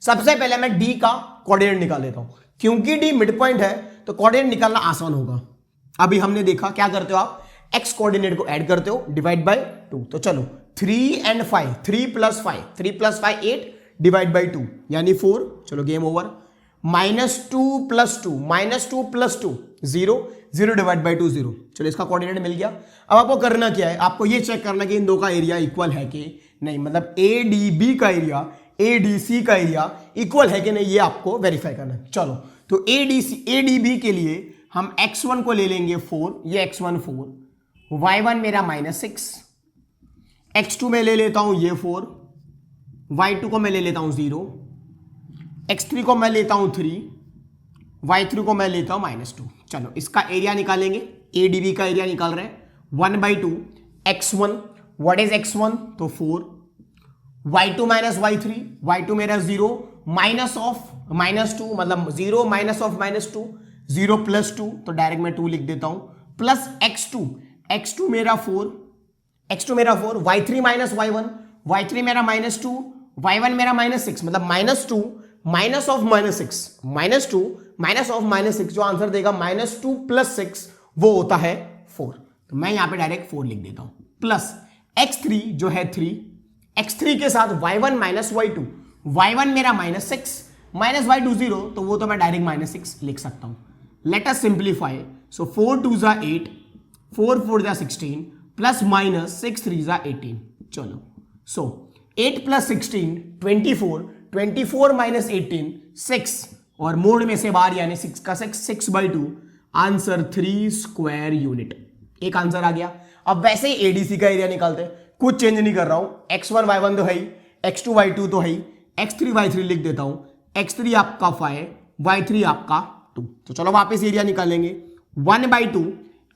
सबसे पहले मैं D का कोऑर्डिनेट निकाल लेता हूं, क्योंकि D मिड पॉइंट है तो कोऑर्डिनेट निकालना आसान होगा। अभी हमने देखा क्या करते हो आप? x कोऑर्डिनेट को ऐड करते हो, डिवाइड बाय 2। तो चलो 3 and 5, 3 + 5 8 डिवाइड बाय 2 यानी 4। चलो गेम ओवर। -2 + 2 + 2 0 divide by 2 0। चलो इसका कोऑर्डिनेट मिल गया। अब आपको करना क्या है? आपको ये चेक करना कि इन दो का एरिया इक्वल है कि नहीं, मतलब ADB का एरिया ADC का एरिया इक्वल है कि नहीं, ये आपको वेरीफाई करना है। चलो तो ADB के लिए हम x1 को ले लेंगे 4, ये x1 4, y1 मेरा -6, x2 में ले लेता हूं ये 4, y2 को मैं ले लेता हूं 0, x3 को मैं लेता हूं 3, y3 को मैं लेता हूं -2। चलो इसका एरिया निकालेंगे। ADB का एरिया निकाल रहे हैं 1/2 x1, व्हाट इज x1? तो 4, y2 -y3, y2 मेरा 0 माइनस ऑफ -2, मतलब 0 माइनस ऑफ -2, 0 + 2, तो डायरेक्ट मैं 2 लिख देता हूं, प्लस x2 मेरा 4, y3 -y1, y3 मेरा -2, y1 मेरा -6, मतलब -2 माइनस ऑफ -6, माइनस ऑफ -6 जो आंसर देगा -2 + 6 वो होता है 4। तो मैं यहां पे डायरेक्ट 4 लिख देता हूं, प्लस x3 जो है 3, x3 के साथ y1 -y2, y1 मेरा -6 -y2 0, तो वो तो मैं डायरेक्ट -6 लिख सकता हूं। Let us simplify. So 4 2 = 8, 4 4 = 16, plus minus 6 3 = 18। चलो सो 8 + 16 24, 24 - 18 6, और मोड में से बाहर यानी 6 का 6/2, आंसर 3 स्क्वायर यूनिट। एक आंसर आ गया। अब वैसे ही ADC का एरिया निकालते हैं। कुछ चेंज नहीं कर रहा हूं, x1 y1 तो है ही, x2 y2 तो है ही, x3 y3 लिख देता हूं, x3 आपका 5, y3 आपका 2। तो चलो वापस एरिया निकालेंगे, 1/2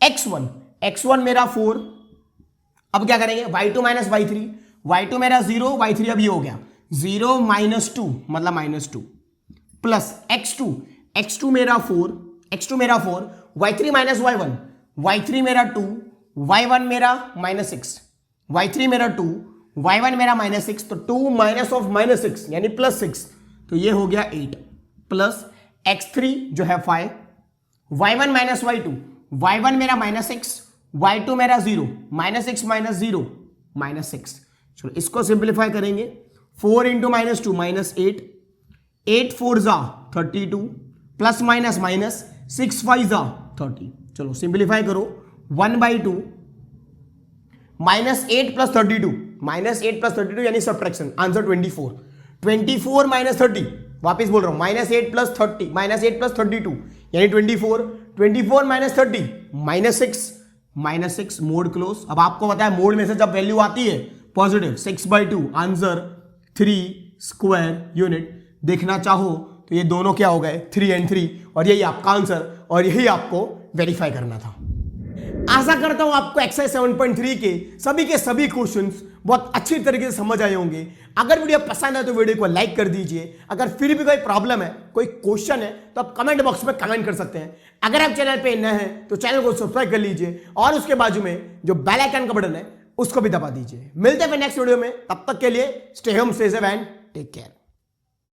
x1 मेरा 4, अब क्या करेंगे y2 माइनस y3 मेरा 0, y3 अब ये हो गया 0 - 2 मतलब -2 प्लस x2 मेरा 4 y3 माइनस y3 मेरा 2, y1 मेरा -6, y3 मेरा 2, y1 मेरा -6, तो 2 माइनस ऑफ -6 यानी +6, तो ये हो गया 8 प्लस x3 जो है 5, y1 माइनस y1 मेरा -6, y2 मेरा 0, -6 - 0 -6। चलो इसको सिंप्लीफाई करेंगे, 4 × -2 -8, 8 4 ज़ा 32 प्लस माइनस माइनस 6 5 ज़ा 30। चलो सिंप्लीफाई करो, 1/2 -8 + 32 यानी सब्ट्रैक्शन, आंसर 24 - 30, वापिस बोल रहा हूं -8 + 30 -8 + 32 यानी 24 -30 -6 मोड क्लोज। अब आपको पता है मोड में से जब वैल्यू आती है पॉजिटिव, 6/2 आंसर 3 स्क्वायर यूनिट। देखना चाहो तो ये दोनों क्या हो गए 3 और 3, और यही आपका आंसर, और यही आपको वेरीफाई करना था। आशा करता हूं आपको एक्सरसाइज 7.3 के सभी क्वेश्चंस बहुत अच्छी तरीके से समझ आए होंगे। अगर वीडियो पसंद है तो वीडियो को लाइक कर दीजिए। अगर फिर भी कोई प्रॉब्लम है, कोई क्वेश्चन है, तो आप कमेंट बॉक्स में कमेंट कर सकते हैं। अगर आप चैनल पे नए हैं तो चैनल को सब्सक्राइब कर लीजिए और उसके बाजू में जो बेल आइकन का बटन है उसको भी दबा दीजिए। मिलते हैं नेक्स्ट वीडियो में, तब तक के लिए stay home, stay safe and take care.